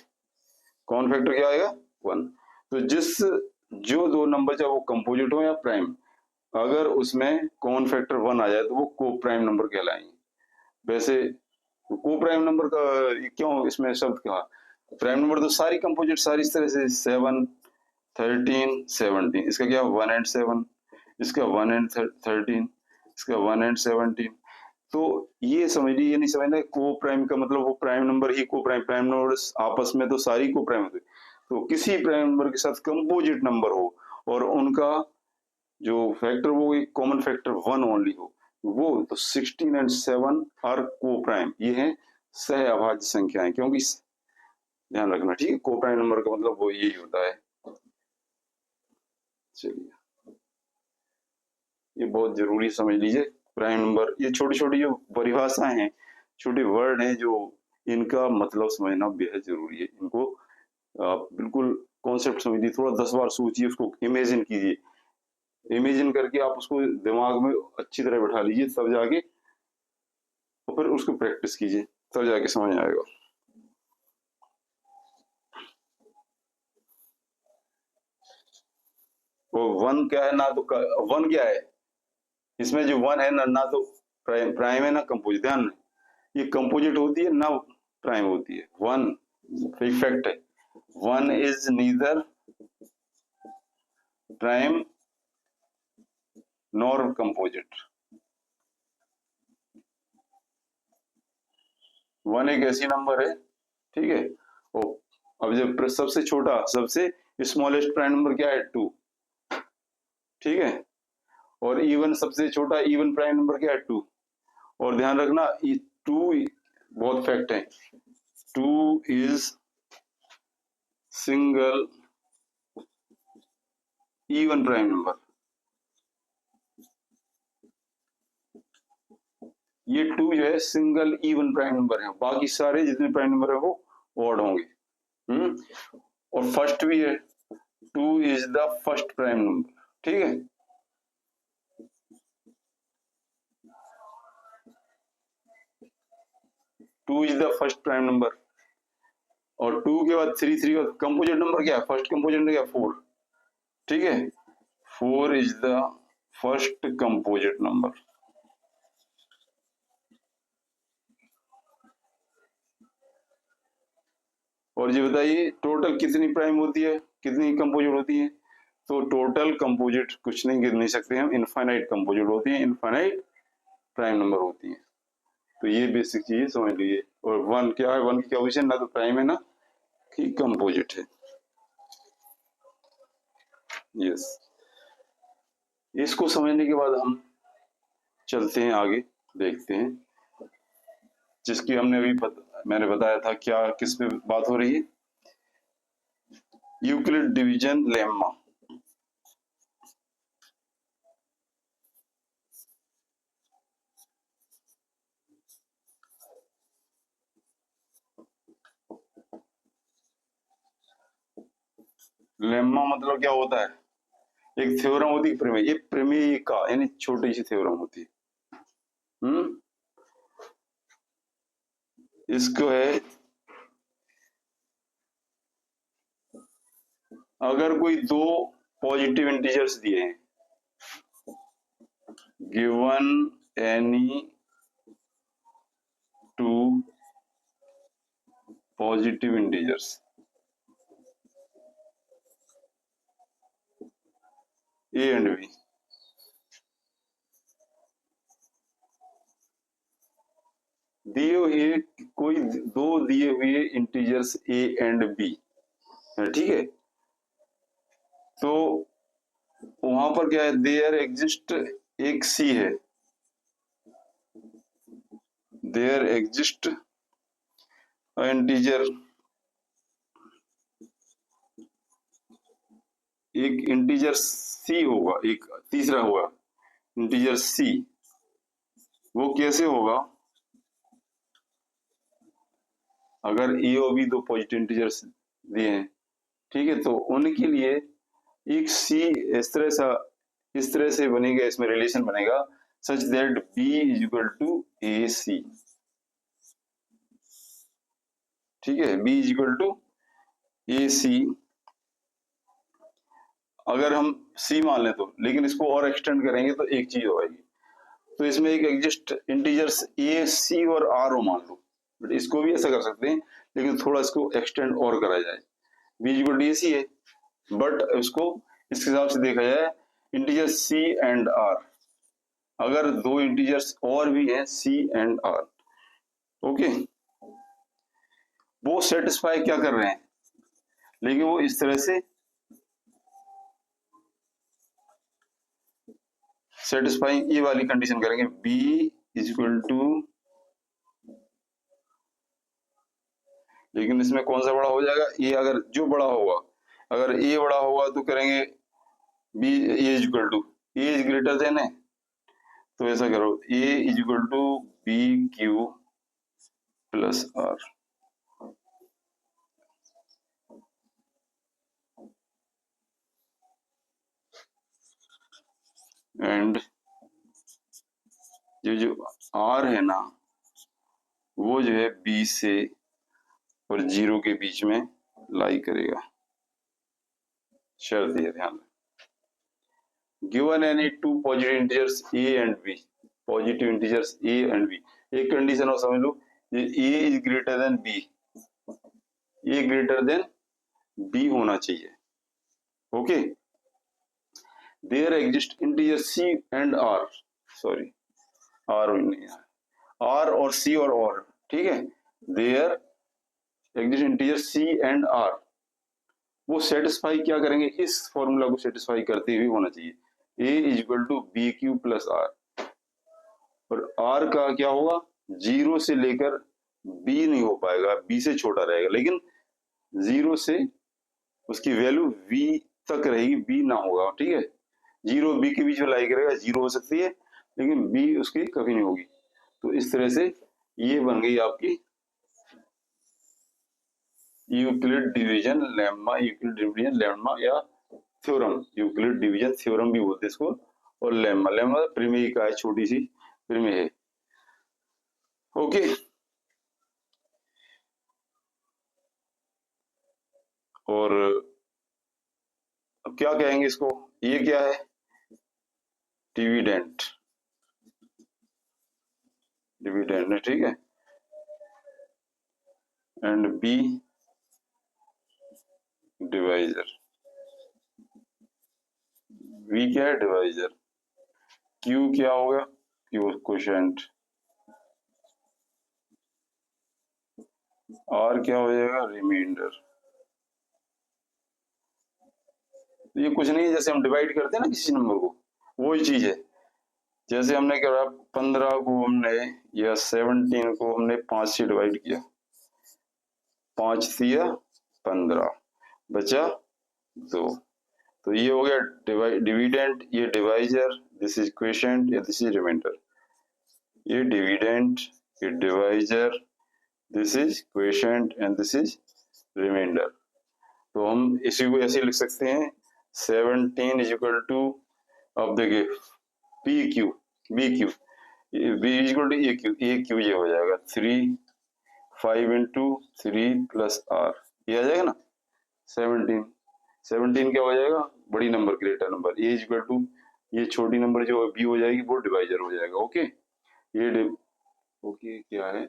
कॉमन फैक्टर क्या आएगा 1। तो जो दो नंबर चाहे वो कंपोजिट हो या प्राइम, अगर उसमें कॉमन फैक्टर 1 आ जाए तो वो को प्राइम नंबर कहलाएंगे। वैसे को प्राइम नंबर का क्यों इसमें शब्द कहा? प्राइम नंबर तो सारी कंपोजिट सारी इस तरह से 7 13 17, इसका क्या 1 एंड 7, इसका 1 एंड 13, इसका 1 एंड 17। तो ये समझ लीजिए, ये नहीं समझना को प्राइम का मतलब वो प्राइम नंबर ही को प्राइम, प्राइम नंबर आपस में तो सारी को प्राइम होती, तो किसी प्राइम नंबर के साथ कंपोजिट नंबर हो और उनका जो फैक्टर वो एक कॉमन फैक्टर 1 ओनली हो, वो तो 16 एंड 7 आर को प्राइम, ये है सह अभाज्य संख्याएं, क्योंकि ध्यान रखना, ठीक है, को प्राइम नंबर का मतलब वो यही होता है। चलिए, ये बहुत जरूरी समझ लीजिए प्राइम नंबर, ये छोटी छोटी जो परिभाषाएं हैं, छोटे वर्ड हैं, जो इनका मतलब समझना बेहद जरूरी है। इनको आप बिल्कुल कॉन्सेप्ट समझिए, थोड़ा 10 बार सोचिए, उसको इमेजिन कीजिए, इमेजिन करके आप उसको दिमाग में अच्छी तरह बैठा लीजिए, तब जाके तो फिर उसको प्रैक्टिस कीजिए, तब जाके समझ आएगा। वो 1 क्या है ना, तो 1 क्या है, इसमें जो 1 है ना तो प्राइम है ना कंपोजिट, ध्यान में, ये कंपोजिट होती है ना प्राइम होती है। 1 फैक्ट है, 1 is neither prime nor composite. 1 एक ऐसी नंबर है, ठीक है, और अब जब सबसे छोटा सबसे स्मॉलेस्ट प्राइम नंबर क्या है 2, ठीक है, और इवन सबसे छोटा इवन प्राइम नंबर क्या है 2, और ध्यान रखना ये 2 बहुत फैक्ट है, 2 is single even prime number, ये 2 जो है सिंगल इवन प्राइम नंबर है, बाकी सारे जितने प्राइम नंबर है वो ऑड होंगे। और फर्स्ट भी है, 2 is the first prime number, ठीक है, 2 is the first prime number, और 2 के बाद 3 का कंपोजिट नंबर क्या है, फर्स्ट कंपोजिट नंबर क्या है 4, ठीक है, 4 is the first composite number. और ये बताइए टोटल कितनी प्राइम होती है, कितनी कंपोजिट होती है, तो टोटल कंपोजिट कुछ नहीं गिन नहीं सकते हम, इनफाइनाइट कंपोजिट होती है, इनफाइनाइट प्राइम नंबर होती है। तो ये बेसिक चीज समझ लीजिए। और वन क्या है, वन की क्या पोजीशन, ना तो प्राइम है ना कि कंपोजिट है। यस, इसको समझने के बाद हम चलते हैं आगे, देखते हैं जिसकी हमने अभी मैंने बताया था क्या, किस पे बात हो रही है, यूक्लिड डिवीजन लेम्मा। लेम्मा मतलब क्या होता है, एक थ्योरम होती है प्रमेय, ये प्रमेय का यानी छोटी सी थ्योरम होती है। इसको है, अगर कोई दो पॉजिटिव इंटीजर्स दिए हैं, given any two positive integers A and B, दिए हुए कोई दो दिए हुए इंटीजर्स ए एंड बी, ठीक है, तो वहां पर क्या है, देयर एग्जिस्ट एक सी है, देयर एग्जिस्ट इंटीजर, एक इंटीजर सी होगा, एक तीसरा होगा इंटीजर सी। वो कैसे होगा, अगर ए और बी दो पॉजिटिव इंटीजर्स दिए हैं, ठीक है, तो उनके लिए एक सी इस तरह से बनेगा, इसमें रिलेशन बनेगा such that B is equal to A C, ठीक है, B is equal to A C. अगर हम सी मान लें तो, लेकिन इसको और एक्सटेंड करेंगे तो एक चीज हो जाएगी, तो इसमें एक एग्जिस्ट इंटीजर्स ए सी और आर ओ मान लो, बट इसको भी ऐसा कर सकते हैं, लेकिन थोड़ा इसको एक्सटेंड और करा जाए, B is equal to A सी है, बट इसको इस हिसाब से देखा जाए इंटीजर सी एंड आर, अगर दो इंटीजर्स और भी हैं सी एंड आर, ओके, वो सेटिस्फाई क्या कर रहे हैं, लेकिन वो इस तरह से सेटिस्फाइंग ये वाली कंडीशन करेंगे, बी इज इक्वल टू, लेकिन इसमें कौन सा बड़ा हो जाएगा, ए, अगर जो बड़ा होगा, अगर ए बड़ा होगा तो करेंगे B A is equal to, A is greater than है, तो ऐसा करो A is equal to B Q plus R, and ये जो आर है ना, वो जो है बी से और जीरो के बीच में लाई करेगा, शर्त ये ध्यान रखें, given any two positive integers A and B, positive integers A and B, एक कंडीशन और समझ लो, A is greater than B, A greater than B होना चाहिए, okay, there exist integer C and R, sorry R नहीं है, आर और सी और, ठीक है, there exist integer C and R, वो सेटिस्फाई क्या करेंगे, इस फॉर्मूला को सेटिस्फाई करते हुए होना चाहिए, A is equal to B Q plus R, और आर का क्या होगा, जीरो से लेकर बी नहीं हो पाएगा, बी से छोटा रहेगा, लेकिन जीरो से उसकी वैल्यू वी तक रहेगी, बी ना होगा, ठीक है, जीरो बी के बीच में लाई करेगा, जीरो हो सकती है लेकिन बी उसकी कभी नहीं होगी, तो इस तरह से ये बन गई आपकी Euclid division lemma, Euclid division lemma या थ्योरम, यूक्लिड डिवीजन थ्योरम भी बोलते हैं इसको, और लेम्मा, लेम्मा प्रमेय का है, छोटी सी प्रमेय है, ओके। और अब क्या कहेंगे इसको, ये क्या है, डिविडेंट, डिविडेंट है, ठीक है, एंड बी डिवाइजर, V क्या है, डिवाइजर, Q क्या होगा, Q क्वोशिएंट, R क्या हो जाएगा, रिमाइंडर। तो ये कुछ नहीं है, जैसे हम डिवाइड करते हैं ना किसी नंबर को, वही चीज है। जैसे हमने क्या 15 को हमने या 17 को हमने 5 से डिवाइड किया, 5 दिया 15, बचा 2। तो ये हो गया डिविडेंड, ये divisor, this is quotient, this is remainder. ये डिविडेंड, ये divisor, this is quotient and this is remainder. तो हम इसी को ऐसे लिख सकते हैं, 17 इज इक्वल टू, अब देखिए P Q, B Q, B is equal to A Q, ये हो जाएगा 3, 5 इंटू 3 प्लस आर, ये आ जाएगा ना 17। 17 क्या हो जाएगा, बड़ी number greater number, A is equal to, ये छोटी नंबर जो बी हो जाएगी वो डिवाइजर हो जाएगा। ओके, ये ओके क्या है,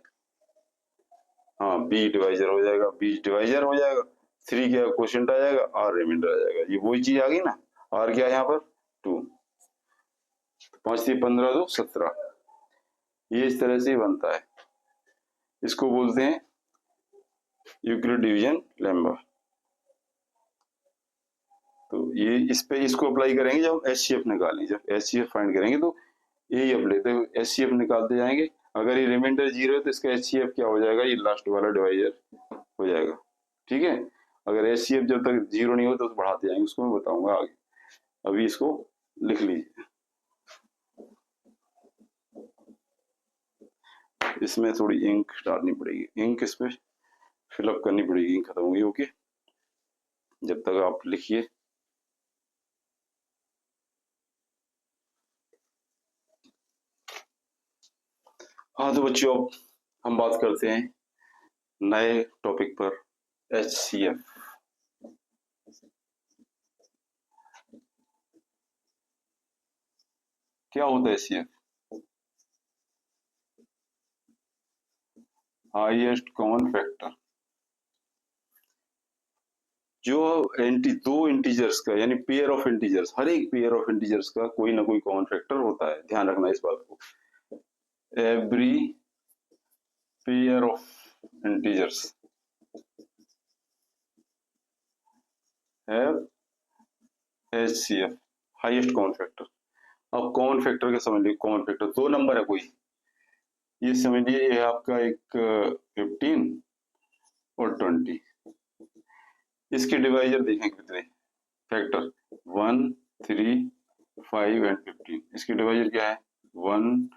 हाँ बी डिवाइजर हो जाएगा, बी डिवाइजर हो जाएगा, 3 क्या क्वोशिएंट आ जाएगा, आर रिमाइंडर आ जाएगा। ये वही चीज आ गई ना, आर क्या है यहाँ पर 2, 5 से 15 2 17, ये इस तरह से बनता है। इसको बोलते हैं यूक्लिड डिवीजन लेम्मा। तो ये इस पे इसको अप्लाई करेंगे जब एचसीएफ निकालेंगे, जब एचसीएफ फाइंड करेंगे तो यही अप्लाई, तो एचसीएफ निकालते जाएंगे। अगर ये रिमाइंडर 0 है तो इसका एचसीएफ क्या हो जाएगा, ये लास्ट वाला डिवाइजर हो जाएगा। ठीक है, अगर एचसीएफ जब तक 0 नहीं हो तो बढ़ाते जाएंगे, उसको मैं बताऊंगा आगे। अभी इसको लिख लीजिए, इसमें थोड़ी इंक डालनी पड़ेगी, इंक इस पे फिलअप करनी पड़ेगी, इंक खत्म होगी। ओके, जब तक आप लिखिए। हाँ तो बच्चों, अब हम बात करते हैं नए टॉपिक पर, एचसीएफ। क्या होता है एचसीएफ, हाईएस्ट कॉमन फैक्टर। जो दो इंटीजर्स का, यानी पेयर ऑफ इंटीजर्स, हर एक पेयर ऑफ इंटीजर्स का कोई ना कोई कॉमन फैक्टर होता है, ध्यान रखना इस बात को। Every pair of integers have HCF, highest common factor. अब कॉमन फैक्टर का समझ लीजिए, कॉमन फैक्टर दो नंबर है कोई, ये समझिए ये आपका एक 15 और 20, इसके डिवाइजर देखें कितने फैक्टर, 1 3 5 एंड 15। इसके डिवाइजर क्या है, 1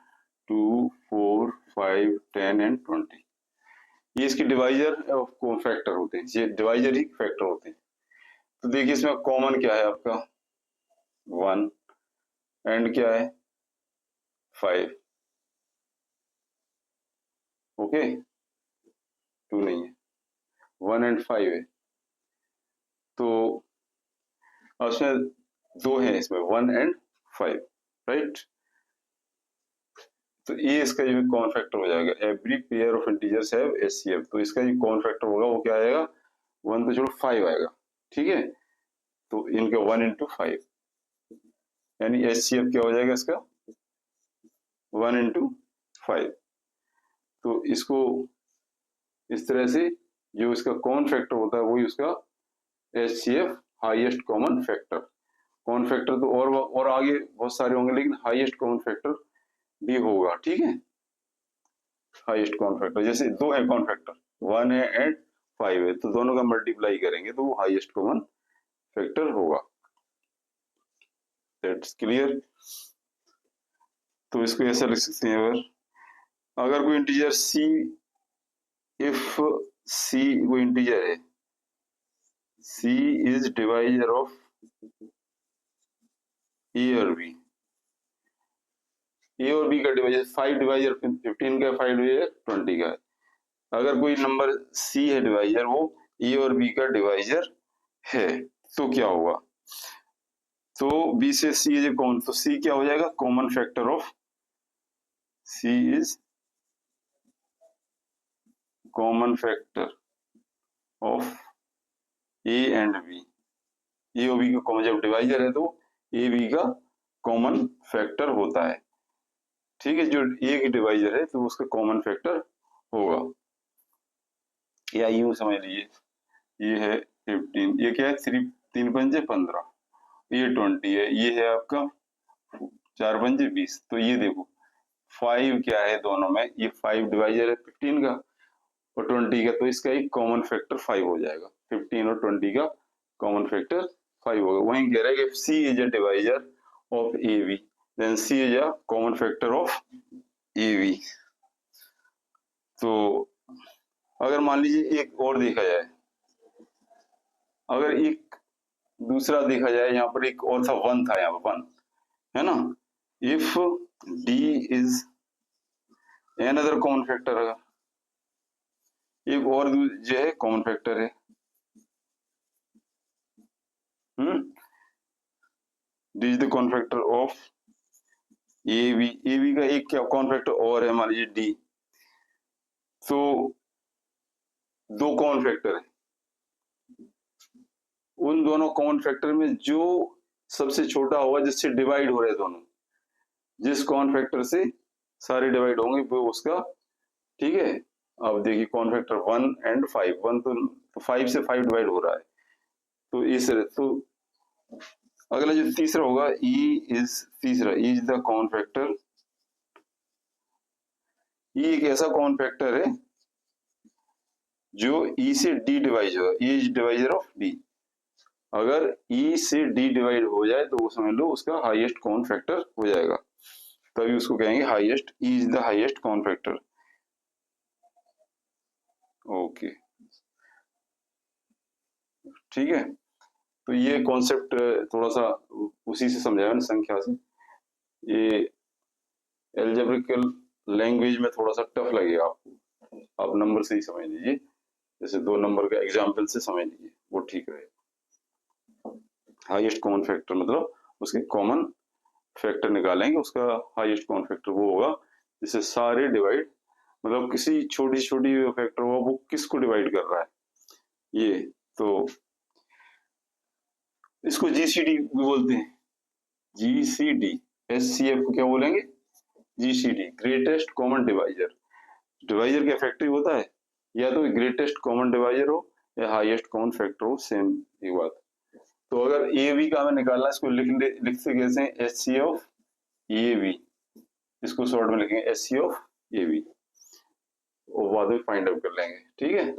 2 4 5 10 एंड 20। ये इसके डिवाइजर फैक्टर होते हैं, ये डिवाइजर ही फैक्टर होते हैं। तो देखिए इसमें कॉमन क्या है आपका 1 एंड क्या है 5, ओके 2 नहीं है, 1 एंड 5 है। तो उसमें दो है, इसमें 1 एंड 5, राइट। तो ये इसका जो कॉमन फैक्टर हो जाएगा, every pair of integers have HCF. तो इसका जो कॉमन फैक्टर होगा वो क्या आएगा, 1 तो छोड़ो 5 आएगा, ठीक है। तो इनका 1 इंटू 5, यानी एचसीएफ क्या हो जाएगा इसका 1 इंटू 5। तो इसको इस तरह से जो इसका कॉमन फैक्टर होता है वही उसका HCF, highest common factor. Common factor तो और आगे बहुत सारे होंगे, लेकिन हाईएस्ट कॉमन फैक्टर भी होगा, ठीक है। हाईएस्ट कॉमन फैक्टर, जैसे दो है कॉमन फैक्टर, 1 है एंड 5 है, तो दोनों का मल्टीप्लाई करेंगे तो वो हाईएस्ट कॉमन फैक्टर होगा। That's clear. तो इसको ऐसा लिख सकते हैं, अगर कोई इंटीजर सी, इफ सी कोई इंटीजर है, सी इज डिवाइजर ऑफ ए और बी, ए और बी का डिवाइजर 5 डिवाइजर 15 का, 5 डिवाइजर 20 का है। अगर कोई नंबर सी है डिवाइजर, वो ए और बी का डिवाइजर है, तो क्या होगा, तो बी से सी इज कॉमन, तो सी क्या हो जाएगा, common factor of, C is common factor of A and B. A और बी का कॉमन, जब डिवाइजर है तो ए बी का कॉमन फैक्टर होता है। ठीक है, जो ए की डिवाइजर है तो उसका कॉमन फैक्टर होगा। या यूं समझ लीजिए, ये है 15, ये क्या है 3 पंजे 15, ये 20 है, ये है आपका 4 पंजे 20। तो ये देखो 5 क्या है दोनों में, ये 5 डिवाइजर है 15 का और 20 का, तो इसका एक कॉमन फैक्टर 5 हो जाएगा। 15 और 20 का कॉमन फैक्टर 5 होगा। वहीं कह रहा है कि C is a divisor of A B, then C is a common factor of A B. तो अगर मान लीजिए एक और देखा जाए, अगर एक दूसरा देखा जाए, यहाँ पर एक और था 1 था, यहाँ पर 1 है ना। If D is another common factor, अगर एक और जो है कॉमन फैक्टर है, D is the common factor of A B का एक क्या कॉमन फैक्टर और है, मान लीजिए डी। तो 2 कॉमन फैक्टर है, उन दोनों कॉमन फैक्टर में जो सबसे छोटा होगा, जिससे डिवाइड हो रहे दोनों, जिस कॉमन फैक्टर से सारे डिवाइड होंगे वो उसका, ठीक है। अब देखिए कॉमन फैक्टर 1 एंड 5, 1 तो 5 से 5 डिवाइड हो रहा है, तो इस तो अगला जो तीसरा होगा तीसरा इज द कॉमन फैक्टर। ये एक ऐसा कॉमन फैक्टर है जो ई से डी डिवाइड होगा, E is divisor of D. अगर ई से डी डिवाइड हो जाए तो वो समझ लो उसका हाईएस्ट कॉमन फैक्टर हो जाएगा, तभी उसको कहेंगे highest, E is the highest common factor. Okay, ठीक है। तो ये कॉन्सेप्ट थोड़ा सा उसी से समझाया ना, संख्या से। ये एल्जेब्रिकल लैंग्वेज में थोड़ा सा टफ लगेगा आपको, आप नंबर से ही समझ लीजिए, जैसे 2 नंबर का एग्जाम्पल से समझ लीजिए, वो ठीक रहेगा। हाईएस्ट कॉमन फैक्टर मतलब उसके कॉमन फैक्टर निकालेंगे, उसका हाईएस्ट कॉमन फैक्टर वो होगा जिससे सारे डिवाइड, मतलब किसी छोटी छोटी फैक्टर होगा वो किसको डिवाइड कर रहा है, ये। तो इसको जीसीडी भी बोलते हैं, जीसीडी। एससीएफ को क्या बोलेंगे, GCD, greatest common divisor. Divisor का फैक्टर होता है, या तो ग्रेटेस्ट कॉमन डिवाइजर हो या हाईएस्ट कॉमन फैक्टर हो, सेम एक बात। तो अगर ए बी का हमें निकालना है, इसको लिखते कैसे हैं, H C of A B, इसको शॉर्ट में लिखेंगे H C of A B, और बाद में फाइंड आउट कर लेंगे, ठीक है।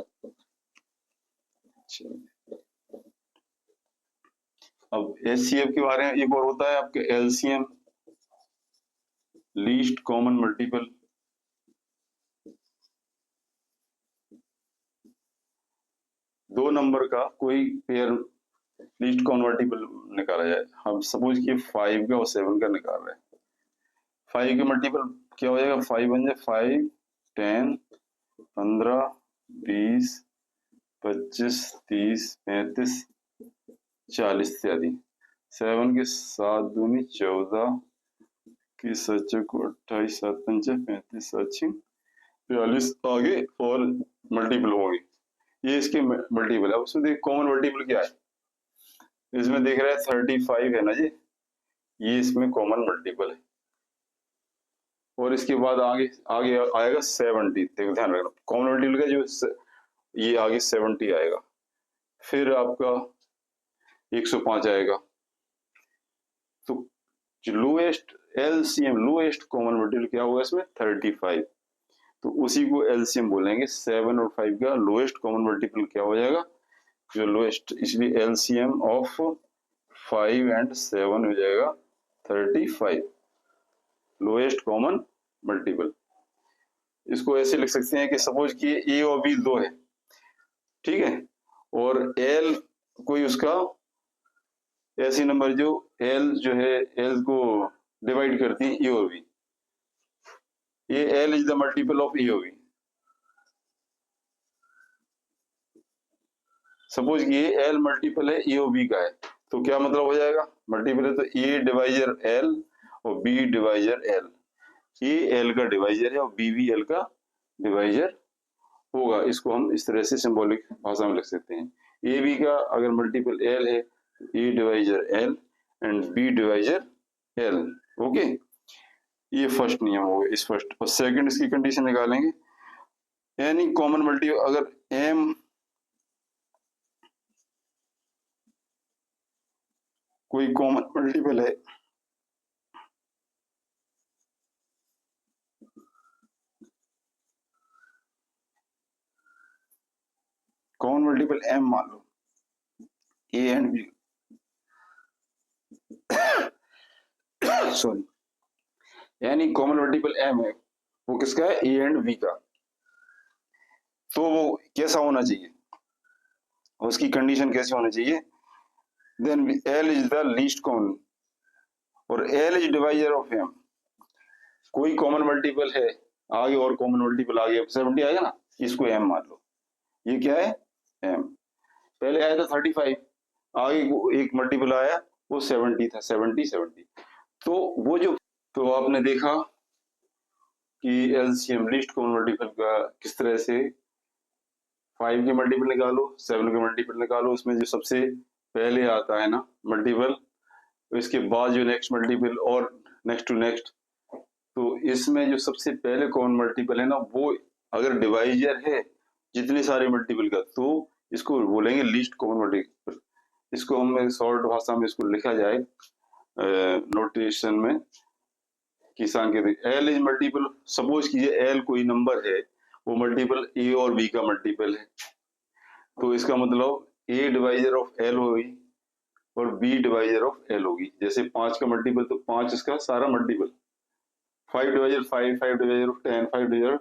अब एचसीएफ के बारे में एक और होता है आपके एलसीएम, लीस्ट कॉमन मल्टीपल। दो नंबर का कोई पेयर लीस्ट कॉमन मल्टीपल निकाला जाए, हम सपोज कि 5 का और 7 का निकाल रहे हैं। 5 के मल्टीपल क्या हो जाएगा, 5 बन जाए 5, 10, 15, 20, 25, 30, 35, 40 इत्यादि। 7 के 7 दूनी 14, की 7 को 28, 7 पंचे 35, 7 42 आगे और मल्टीपल होंगे, ये इसके मल्टीपल है। अब उसमें देख कॉमन मल्टीपल क्या है, इसमें देख रहा है 35 है ना जी, ये इसमें कॉमन मल्टीपल है। और इसके बाद आगे आगे आएगा 70, देखो ध्यान रखना कॉमन मल्टीपल का जो ये आगे 70 आएगा, फिर आपका 105 आएगा। तो जो lowest LCM, lowest common multiple क्या होगा इसमें, 35। तो उसी को एलसीएम बोलेंगे। 7 और 5 का लोएस्ट कॉमन मल्टीपल क्या हो जाएगा, जो लोएस्ट, इसलिए एलसीएम ऑफ 5 एंड 7 हो जाएगा 35, लोएस्ट कॉमन मल्टीपल। इसको ऐसे लिख सकते हैं कि सपोज कि ए और बी 2 है, ठीक है, और एल कोई उसका ऐसी नंबर जो एल जो है, एल को डिवाइड करती है ए और बी, ये L is the multiple of A और बी। सपोज ये एल मल्टीपल है ए और बी का है, तो क्या मतलब हो जाएगा, मल्टीपल है तो ए डिवाइजर एल और B divisor L, A L का डिवाइजर है और बी भी एल का डिवाइजर होगा। इसको हम इस तरह से सिंबॉलिक भाषा में लिख सकते हैं। ए बी का अगर मल्टीपल एल है, A divisor L and B divisor L. Okay, ये फर्स्ट नियम हो इस फर्स्ट। और सेकंड इसकी कंडीशन निकालेंगे, एनी कॉमन मल्टीपल, अगर एम कोई कॉमन मल्टीपल है, कॉमन मल्टीपल एम मान लो, ए एंड बी, सॉरी, यानी कॉमन मल्टीपल एम है, वो किसका है, ए एंड बी का। तो वो कैसा होना चाहिए, उसकी कंडीशन कैसी होनी चाहिए, then L is the least common और L is divisor of M. कोई कॉमन मल्टीपल है, आगे और कॉमन मल्टीपल आगे 70 आएगा ना, इसको एम मान लो, ये क्या है एम। पहले आया था 35, आगे एक मल्टीपल आया वो 70 था, 70। तो वो जो, तो आपने देखा कि एलसीएम लिस्ट कॉमन मल्टीपल का किस तरह से 5 के मल्टीपल निकालो, 7 के मल्टीपल निकालो, उसमें जो सबसे पहले आता है ना मल्टीपल, इसके बाद जो नेक्स्ट मल्टीपल और नेक्स्ट टू नेक्स्ट, तो इसमें जो सबसे पहले कॉमन मल्टीपल है ना, वो अगर डिवाइजर है जितने सारे मल्टीपल का, तो इसको बोलेंगे लीस्ट कॉमन मल्टीपल। इसको हम शॉर्ट भाषा में इसको लिखा जाए नोटेशन में कि सांकेतिक एल इज मल्टीपल, सपोज कीजिए एल कोई नंबर है, वो मल्टीपल ए और बी का मल्टीपल है, तो इसका मतलब ए डिवाइजर ऑफ एल होगी और बी डिवाइजर ऑफ एल होगी। जैसे 5 का मल्टीपल तो 5 इसका सारा multiple, 5 divisor 5, 5 divisor of 10, 5 divisor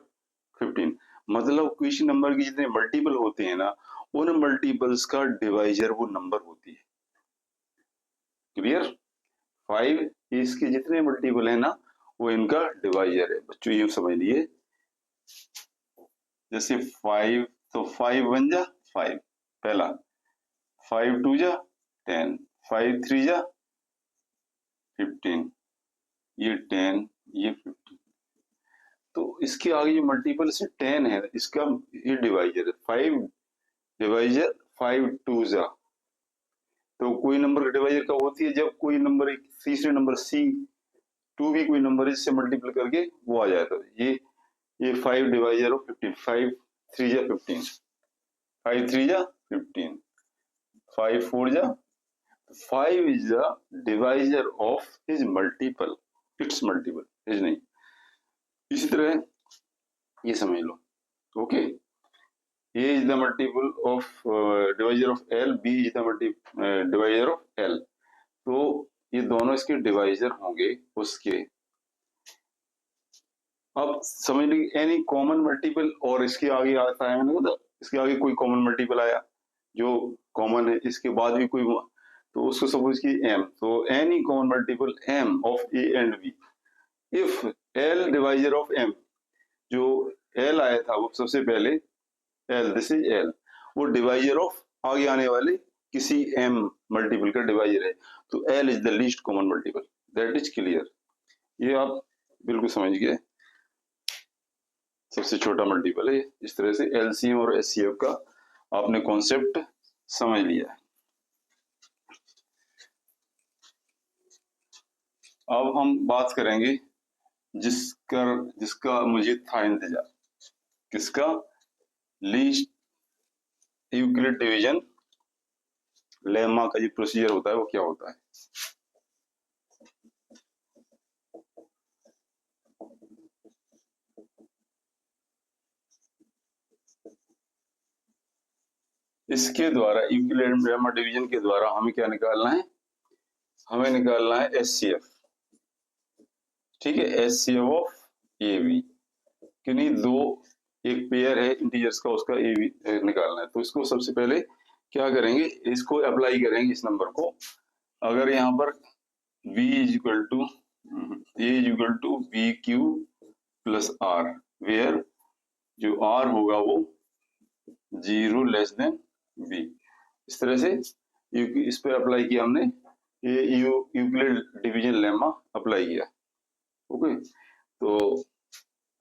15। मतलब किसी नंबर के जितने मल्टीपल होते हैं ना, उन मल्टीपल्स का डिवाइजर वो नंबर होती है। क्लियर, 5 इसके जितने मल्टीपल है ना, वो इनका डिवाइजर है। बच्चों ये समझ लिए, जैसे 5 तो 5 1 जा 5 पहला, 5 2 जा 10, 5 3 जा 15, ये 10 ये 15। तो इसके आगे जो मल्टीपल से 10 है, इसका ये डिवाइजर है। 5 डिवाइजर 5 2 जा, तो कोई नंबर का डिवाइजर कब होती है, जब कोई नंबर एक तीसरे नंबर सी 2 भी कोई नंबर है इससे मल्टीपल करके वो आ जाए। तो ये 5 डिवाइजर ऑफ 15, 5 3 जा 15, 5 3 जा 15, 5 4 जा, 5 is the divisor of his multiple, its multiple, his नहीं। इसी तरह ये समझ लो, okay, A is the multiple of divisor of L, B is the divisor of L। तो ये दोनों इसके डिवाइजर होंगे उसके। अब समझ लीजिए एनी कॉमन मल्टीपल, और इसके आगे आता है, मैंने कहा इसके आगे कोई कॉमन मल्टीपल आया जो कॉमन है, इसके बाद भी कोई, तो उसको सपोज की m, तो any common multiple m of a and b if l divisor of m, जो l आया था वो सबसे पहले l, दिस इज l, वो डिवाइजर ऑफ आगे आने वाले किसी m मल्टीपल का डिवाइजर है, तो l is the least common multiple. That is clear, ये आप बिल्कुल समझ गए, सबसे छोटा मल्टीपल है। इस तरह से एलसीएम और एचसीएफ का आपने कॉन्सेप्ट समझ लिया है। अब हम बात करेंगे जिसका मुझे था इंतजार, किसका, लीस्ट यूक्लिड डिवीजन लेमा का जो प्रोसीजर होता है वो क्या होता है। इसके द्वारा यूक्लिड लेमा डिवीजन के द्वारा हमें क्या निकालना है, हमें निकालना है एचसीएफ। ठीक है, एचसीएफ ऑफ ए बी, क्योंकि दो एक पेयर है इंटीजर्स का, उसका ए बी निकालना है। तो इसको सबसे पहले क्या करेंगे, इसको अप्लाई करेंगे इस नंबर को। अगर यहाँ पर v is equal to a is equal to B Q plus R, where जो r होगा वो 0 लेस देन b, इस तरह से इस पर अप्लाई किया हमने, ये यूक्लिड डिवीजन लेमा अप्लाई किया। ओके, तो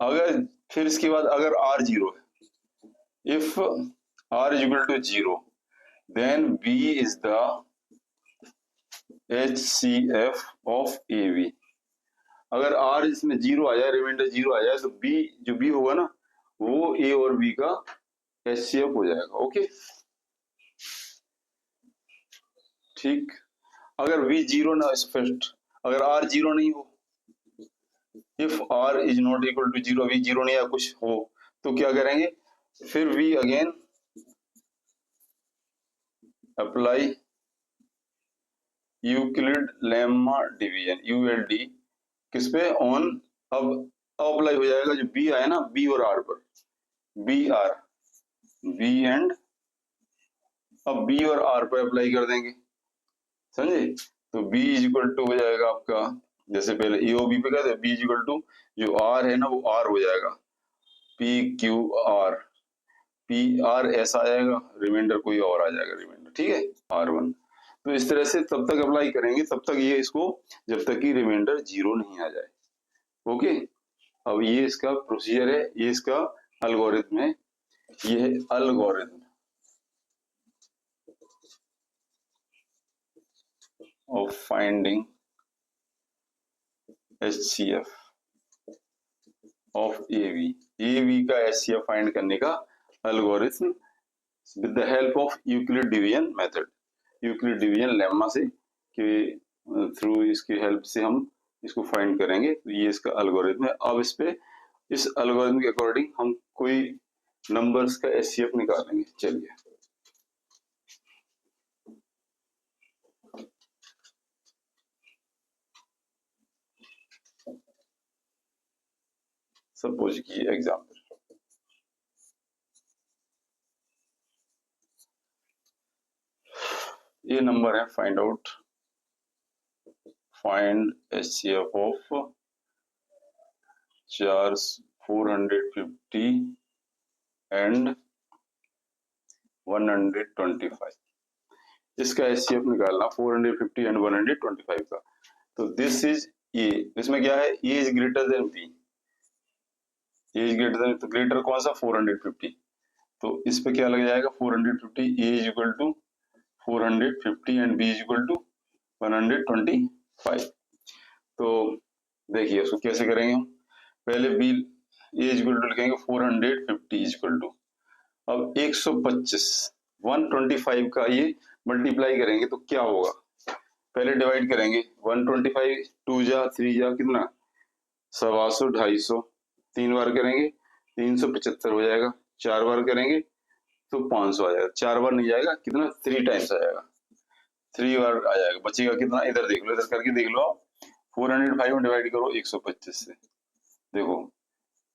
अगर फिर इसके बाद अगर r 0 है, if r is equal to 0 then b is the HCF of AB। अगर R इसमें 0 आ जाए, रिमाइंडर 0 आ जाए, तो B जो B होगा ना वो A और B का HCF हो जाएगा। ओके ठीक। अगर V 0 ना फर्स्ट, अगर R 0 नहीं हो, if R is not equal to 0, V 0 नहीं या कुछ हो, तो क्या करेंगे, फिर V again apply Euclid lemma division, ULD, किस पे, ऑन, अब अप्लाई हो जाएगा जो B आया ना B और R पर, B एंड, अब B और R पर अप्लाई कर देंगे, समझे। तो B इज इक्वल टू हो जाएगा आपका, जैसे पहले EOB पे कहते हैं, B इज इक्वल टू जो R है ना वो R हो जाएगा, PQR, PR ऐसा आएगा, रिमाइंडर कोई और आ जाएगा रिमाइंडर, ठीक है, R1। तो इस तरह से तब तक अप्लाई करेंगे, तब तक ये इसको, जब तक कि रिमाइंडर 0 नहीं आ जाए। ओके, अब ये इसका प्रोसीजर है, ये इसका एल्गोरिथम है, ये है algorithm of finding HCF of AB का HCF फाइंड करने का algorithm with the help of Euclid division method, Euclid division lemma से के थ्रू, इसकी हेल्प से हम इसको फाइंड करेंगे। तो ये इसका एल्गोरिथम है। अब इस पे, इस एल्गोरिथम के अकॉर्डिंग हम कोई नंबर्स का HCF निकालेंगे। चलिए, सपोज की एग्जांपल, ये नंबर है, फाइंड HCF ऑफ 450 एंड 125। इसका HCF निकालना 450 एंड 125 का। तो दिस इज ए, इसमें क्या है, A is greater than B, A is greater than, तो ग्रेटर कौन सा, 450, तो इस पे क्या लग जाएगा, 450, A is equal to 450 and B is equal to 125। तो देखिए उसको कैसे करेंगे हम, पहले B A is equal to लिखेंगे 450 इज इक्वल टू, अब 125 125 का ये मल्टीप्लाई करेंगे तो क्या होगा, पहले डिवाइड करेंगे, 125 2 जा 3 जा कितना, 125 250, 3 बार करेंगे 375 हो जाएगा, 4 बार करेंगे तो 500 आ जाएगा, 4 बार नहीं जाएगा, कितना 3 टाइम्स आ जाएगा, 3 बार आ जाएगा, बचेगा कितना, इधर देख लो, इधर करके देख लो आप, 405 में डिवाइड करो 125 से, देखो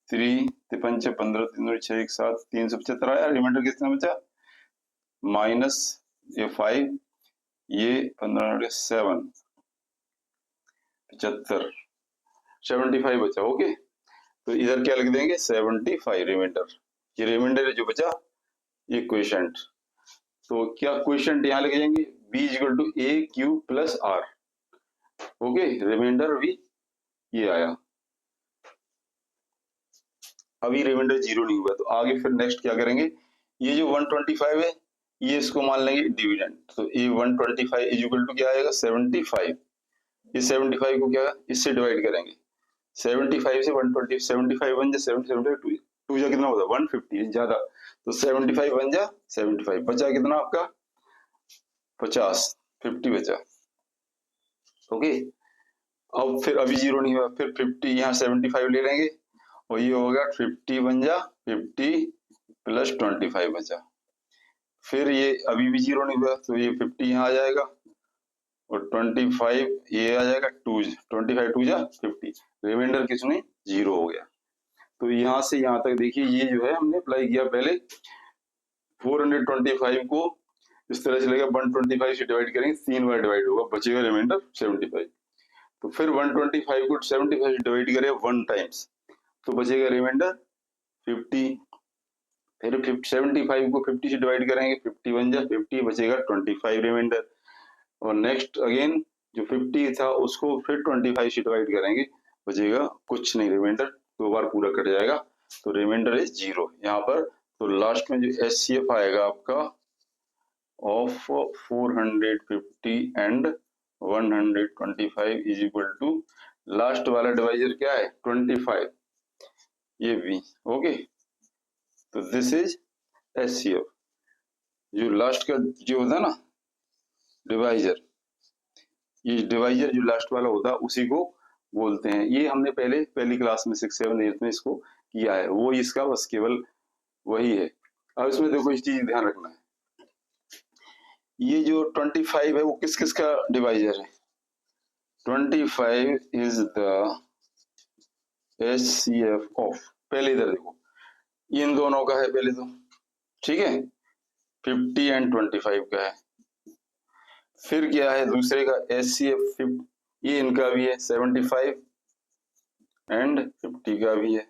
3 5 6 15 3 6 1 7 375 आया, रिमाइंडर कितना बचा, माइनस ये 5, ये 15 7 75 75 बचा। ओके, तो इधर क्या लिख देंगे 75 रिमाइंडर, ये रिमाइंडर जो बचा ये क्वेश्चन, तो क्या क्वेश्चन यहाँ लिख जाएंगे, b equal to A Q plus R. Okay, remainder भी ये आया, अभी रिमाइंडर 0 नहीं हुआ, तो आगे फिर नेक्स्ट क्या करेंगे, ये जो 125 है ये इसको मान लेंगे डिविडेंड, तो ये 125 इज इक्वल टू क्या आएगा 75, ये 75 को क्या इससे डिवाइड करेंगे, 75 से 120, 75 बन जा 75 2 जा कितना होता है 150 ज्यादा, तो 75 बन जा 75, बचा कितना आपका 50, 50 बचा। ओके, अब फिर अभी 0 नहीं हुआ, फिर 50 यहाँ 75 ले लेंगे और ये होगा 50 बन जा 50 प्लस 25 बचा, फिर ये अभी भी 0 नहीं हुआ तो ये 50 यहाँ आ जाएगा और 25 ये आ जाएगा 25 2 जा 50, रिमाइंडर किसमें 0 हो गया। तो यहाँ से यहाँ तक देखिए ये जो है हमने अप्लाई किया, पहले 425 को इस तरह से लेगा 125 से डिवाइड करेंगे, 3 बार डिवाइड होगा, बचेगा रिमाइंडर 75, तो फिर 125 को 75 से डिवाइड करें 1 टाइम्स तो बचेगा रिमाइंडर 50, फिर 75 को 50 से डिवाइड करेंगे 50 बन जा 50, बचेगा 25 रिमाइंडर, और नेक्स्ट अगेन जो 50 था उसको फिर 25 से डिवाइड करेंगे, बचेगा कुछ नहीं, रिमाइंडर 2 बार पूरा कट जाएगा, तो रिमाइंडर इज 0 यहाँ पर। तो लास्ट में जो HCF आएगा आपका of 450 and 125 is equal to last वाला डिवाइजर क्या है 25, ये v। ओके, तो दिस इज HCF। जो लास्ट का जो होता है ना डिवाइजर, ये डिवाइजर जो लास्ट वाला होता है उसी को बोलते हैं। ये हमने पहली क्लास में 6, 7, 8 में इसको किया है, वो इसका बस केवल वही है। अब इसमें देखो इस चीज ध्यान रखना है, ये जो 25 है वो किस किस का डिवाइजर है? 25 इज द HCF ऑफ, पहले इधर देखो इन दोनों का है पहले तो, ठीक है, 50 एंड 25 का है। फिर क्या है दूसरे का HCF, ये इनका भी है 75 एंड 50 का भी है,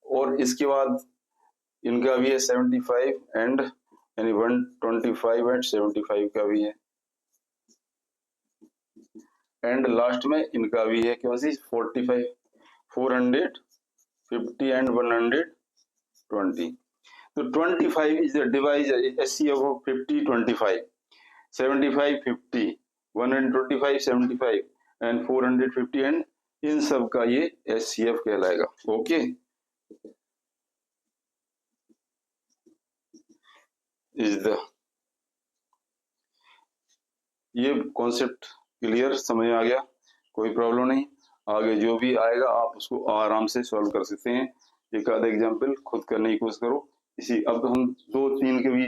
और इसके बाद इनका भी है 75 एंड यानी 125 एंड 75 का भी है, एंड लास्ट में इनका भी है कौन सी 45, 450 एंड 120। तो 25 is the divisor HCF of 50, 25, 75, 50, 125, 75 and 450 and in सब का ये HCF कहलाएगा। ओके, इज द, ये कॉन्सेप्ट क्लियर समझ में आ गया, कोई प्रॉब्लम नहीं। आगे जो भी आएगा आप उसको आराम से सॉल्व कर सकते हैं, एक आधा एग्जाम्पल खुद करने की कोशिश करो। इसी अब हम 2-3 के भी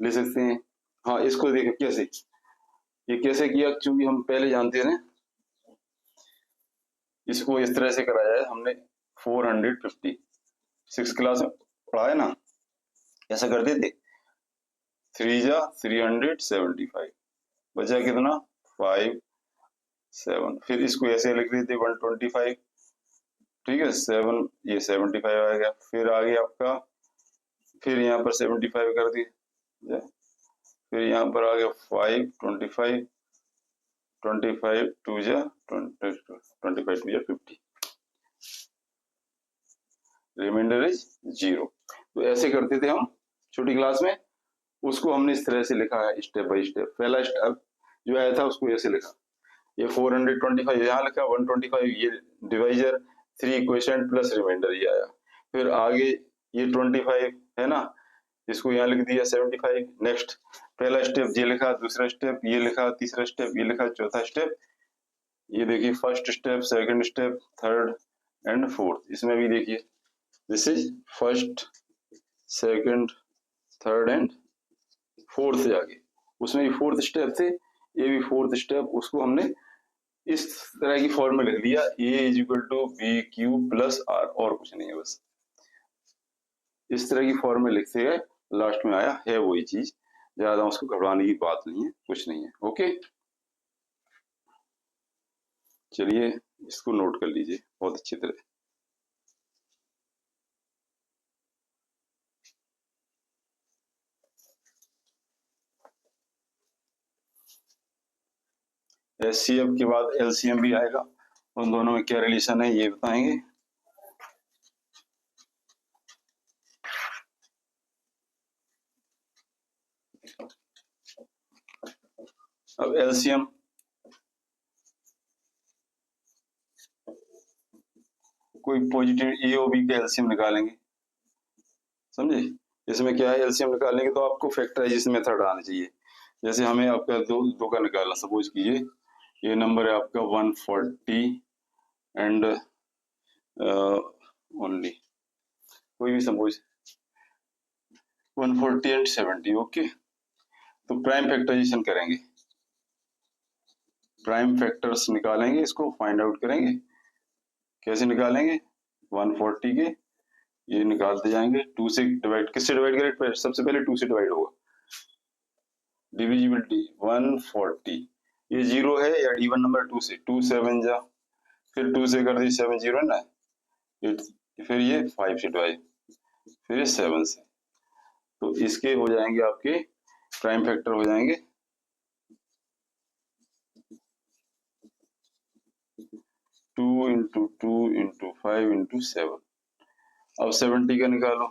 ले सकते हैं। हाँ, इसको देखो कैसे, ये कैसे किया, क्योंकि हम पहले जानते हैं इसको इस तरह से कराया है हमने। 450 6 क्लास में पढ़ा है ना, ऐसा करते थे। 3 जा 375, बचा कितना 5, 7, फिर इसको ऐसे लिख देते 125, ठीक है, 7, ये 75 आ गया, फिर आ गया आपका, फिर यहाँ पर 75 कर दिए, फिर यहाँ पर आ गया 5, 25, 25 2 जा 25 2 जा 50, रिमाइंडर इज 0। तो ऐसे करते थे हम छोटी क्लास में, उसको हमने इस तरह से लिखा है स्टेप बाय स्टेप। पहला स्टेप जो आया था उसको ऐसे लिखा, ये 425 यहाँ लिखा, 125 ये डिवाइजर, 3 क्वेश्चन प्लस रिमाइंडर ये आया। फिर आगे ये 25 है ना, इसको यहाँ लिख दिया 75। नेक्स्ट पहला स्टेप ये लिखा, दूसरा स्टेप ये लिखा, तीसरा स्टेप ये लिखा, चौथा स्टेप ये देखिए, first step, second step, third and fourth. इसमें भी देखिए this is first, second, third and fourth से आगे, उसमें भी फोर्थ स्टेप थे, ये भी फोर्थ स्टेप, उसको हमने इस तरह की फॉर्म में लिख दिया, A is equal to B Q plus R, और कुछ नहीं है, बस इस तरह की फॉर्म में लिखते गए, लास्ट में आया है वही चीज, ज्यादा उसको घबराने की बात नहीं है, कुछ नहीं है। ओके, चलिए इसको नोट कर लीजिए बहुत अच्छी तरह। HCF के बाद LCM भी आएगा, उन दोनों में क्या रिलेशन है ये बताएंगे। अब LCM कोई पॉजिटिव ए और बी का LCM निकालेंगे, समझे। इसमें क्या है, LCM निकालेंगे तो आपको फैक्टराइजेशन मेथड आना चाहिए। जैसे हमें आपका दो का निकालना, सपोज कीजिए ये नंबर है आपका 140 एंड ओनली, कोई भी सपोज 140 एंड 70। ओके, तो प्राइम फैक्टराइजेशन करेंगे, प्राइम फैक्टर्स निकालेंगे, इसको फाइंड आउट करेंगे। कैसे निकालेंगे, 140 के ये निकालते जाएंगे, 2 से डिवाइड, किससे डिवाइड करें, सबसे पहले 2 से डिवाइड होगा, डिविजिबिलिटी 140, ये 0 है या इवन नंबर 2 से, 2 7 जा, फिर 2 से कर दी 7 0 ना, फिर ये 5 से डिवाइड, फिर ये 7 से, तो इसके हो जाएंगे आपके प्राइम फैक्टर हो जाएंगे 2 इंटू 2 इंटू 5 इंटू 7। अब 70 का निकालो,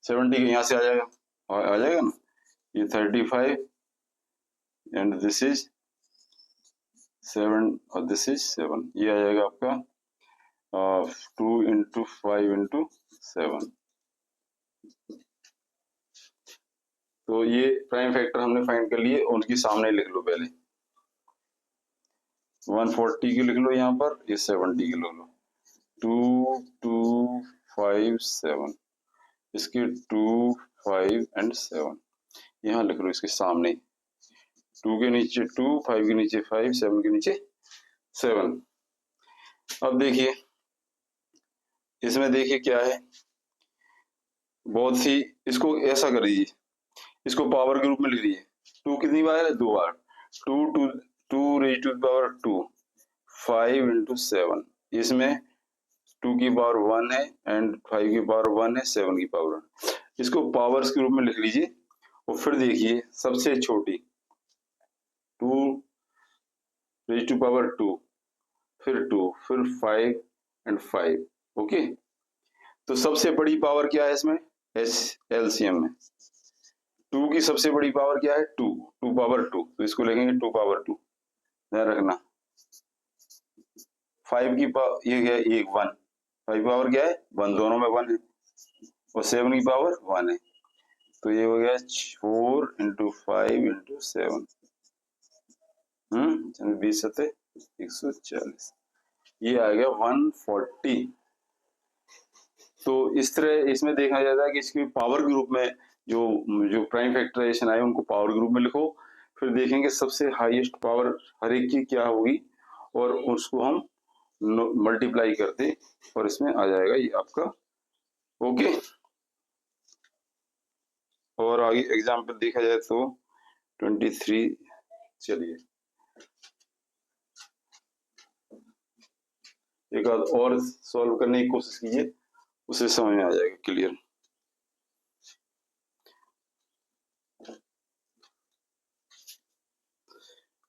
70 का यहाँ से आ जाएगा ना, ये 35 एंड दिस इज 7 और दिस इज 7। ये आ जाएगा आपका 2 इंटू 5 इंटू 7। तो ये प्राइम फैक्टर हमने फाइंड कर लिए, उनके सामने लिख लो पहले। 140 की लिख लो यहाँ पर, ये 70 की लिख लो। 2 2 5 7, इसके 2 5 एंड 7 यहाँ लिख लो इसके सामने। 2 के नीचे 2, 5 के नीचे 5, 7 के नीचे 7। अब देखिए इसमें, देखिए क्या है, बहुत सी, इसको ऐसा कर दीजिए, इसको पावर के रूप में लिख लीजिए। 2 कितनी बार है? 2 बार। 2 रेज टू पावर 2, 5 इंटू 7। इसमें 2 की पावर 1 है एंड 5 की पावर 1 है, 7 की पावर 1। इसको पावर्स के रूप में लिख लीजिए। और फिर देखिए सबसे छोटी 2 रेज टू पावर 2, फिर 2, फिर 5 एंड 5। ओके, तो सबसे बड़ी पावर क्या है इसमें? एलसीएम में 2 की सबसे बड़ी पावर क्या है? 2 पावर 2, तो इसको लिखेंगे 2 पावर 2, ध्यान रखना। 5 की पावर ये क्या है? 1 5 पावर क्या है? 1, दोनों में 1 है। और 7 की पावर 1 है, तो ये हो गया 4 इंटू 5 इंटू 7। 20 सत्ते 140, ये आ गया 140। तो इस तरह इसमें देखा जाता है कि इसकी पावर के रूप में जो प्राइम फैक्टराइजेशन आए उनको पावर के रूप में लिखो। फिर देखेंगे सबसे हाईएस्ट पावर हर एक की क्या होगी, और उसको हम मल्टीप्लाई करते और इसमें आ जाएगा ये आपका। ओके, और आगे एग्जाम्पल देखा जाए तो 23, चलिए एक आध और सॉल्व करने की कोशिश कीजिए, उसे समझ में आ जाएगा clear.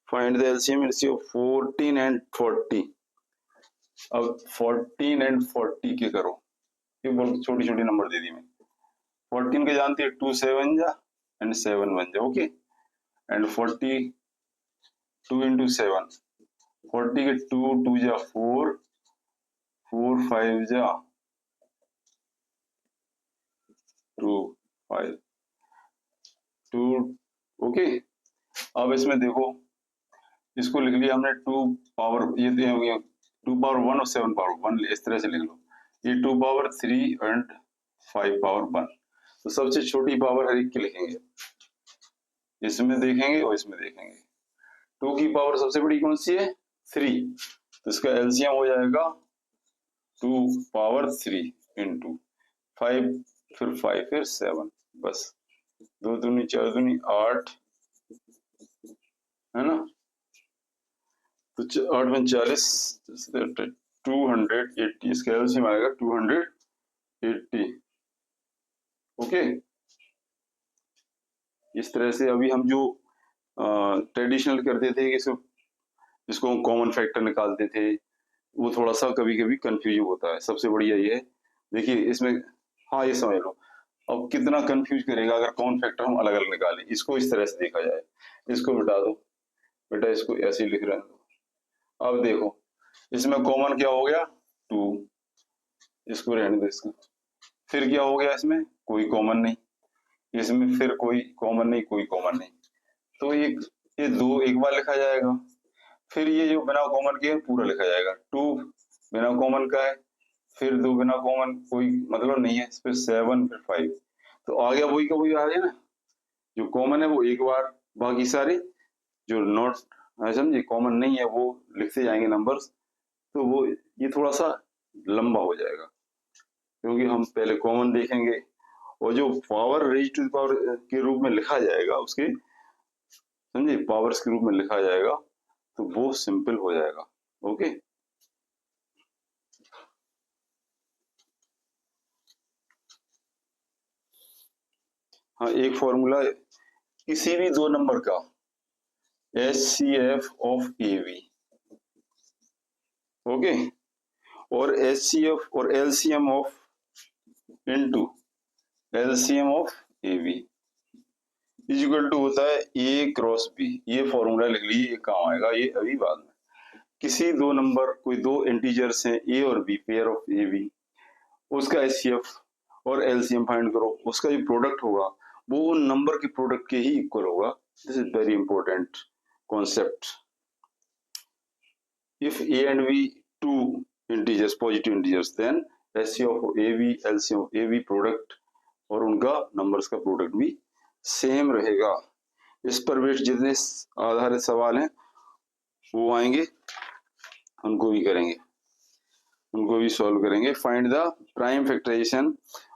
Find the LCM ratio 14 and 40। अब 14 एंड 40 के करो, ये बहुत छोटी छोटी नंबर दे दी मैं। 14 के जानती है 2 7 जा एंड 7 1 जा। ओके, एंड 40 2 इंटू 7, 40 के 2 2 जा 4, 4 5 जा 2 5 2। ओके, अब इसमें देखो, इसको लिख लिया हमने 2 पावर, ये 2 पावर 1 और 7 पावर 1, इस तरह से लिख लो। ये 2 पावर 3 एंड 5 पावर 1। तो सबसे छोटी पावर हर एक की लिखेंगे, इसमें देखेंगे और इसमें देखेंगे। 2 की पावर सबसे बड़ी कौन सी है? 3, तो इसका एलसीएम हो जाएगा 2 पावर 3 इंटू 5, फिर 5, फिर 7, बस 2 दूनी 4 दूनी 8, है ना। तो 8 में 40, 280, इसका एलसीएम आएगा 280। ओके, इस तरह से अभी हम जो ट्रेडिशनल करते थे कि जिसको हम कॉमन फैक्टर निकालते थे, वो थोड़ा सा कभी कभी कंफ्यूज होता है। सबसे बढ़िया ये है, देखिए इसमें, हाँ ये समझ लो। अब कितना कंफ्यूज करेगा अगर कॉमन फैक्टर हम अलग अलग निकालें। इसको इस तरह से देखा जाए, इसको मिटा दो बेटा, इसको ऐसे ही लिख रहे हैं। अब देखो इसमें कॉमन क्या हो गया? 2, इसको रहने दो इसका। फिर क्या हो गया? इसमें कोई कॉमन नहीं, इसमें फिर कोई कॉमन नहीं, कोई कॉमन नहीं, तो ये 2 एक बार लिखा जाएगा। फिर ये जो बिना कॉमन के पूरा लिखा जाएगा। 2 बिना कॉमन का है, फिर 2 बिना कॉमन, कोई मतलब नहीं है, फिर 7, फिर 5, तो आ गया वही का वही आ गया ना। जो कॉमन है वो एक बार, बाकी सारे जो नॉट समझे कॉमन नहीं है वो लिखते जाएंगे नंबर्स। तो वो ये थोड़ा सा लंबा हो जाएगा, क्योंकि हम पहले कॉमन देखेंगे, और जो पावर रेज टू पावर के रूप में लिखा जाएगा, उसके समझे पावर्स के रूप में लिखा जाएगा, तो वो सिंपल हो जाएगा। ओके, हाँ एक फॉर्मूला किसी भी 2 नंबर का HCF ऑफ AB, ओके, और HCF और LCM of into LCM of AB, is equal to होता है ए क्रॉस बी। ये फॉर्मूला लिख लीजिए, ये काम आएगा, ये अभी बाद में। किसी दो नंबर, कोई दो इंटीजर्स हैं ए और B, pair of A B, उसका एचसीएफ और एलसीएम फाइंड करो। उसका जो प्रोडक्ट होगा वो उन नंबर के प्रोडक्ट के ही इक्वल होगा। This is very important concept. If A and B two integers, positive integers, then HCF of A B, LCM of A B product और उनका नंबर्स का प्रोडक्ट भी सेम रहेगा। इस पर बेस्ड जितने आधारित सवाल हैं वो आएंगे, उनको भी करेंगे, उनको भी सॉल्व करेंगे। Find the prime factorization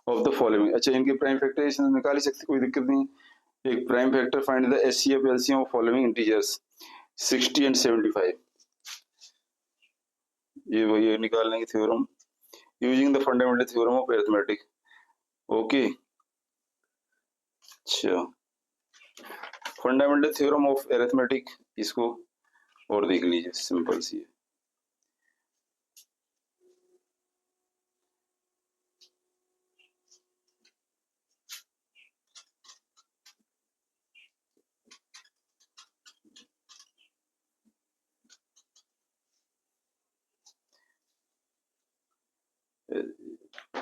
of the following. अच्छा, इनके प्राइम फैक्टराइजेशन निकाल ही सकते, कोई दिक्कत नहीं। एक prime factor find the HCF LCM of following integers 60 and 75। ये वही निकालने की theorem using the fundamental theorem of arithmetic. Okay, अच्छा, फंडामेंटल थ्योरम ऑफ अरिथमेटिक, इसको और देख लीजिए, सिंपल सी है।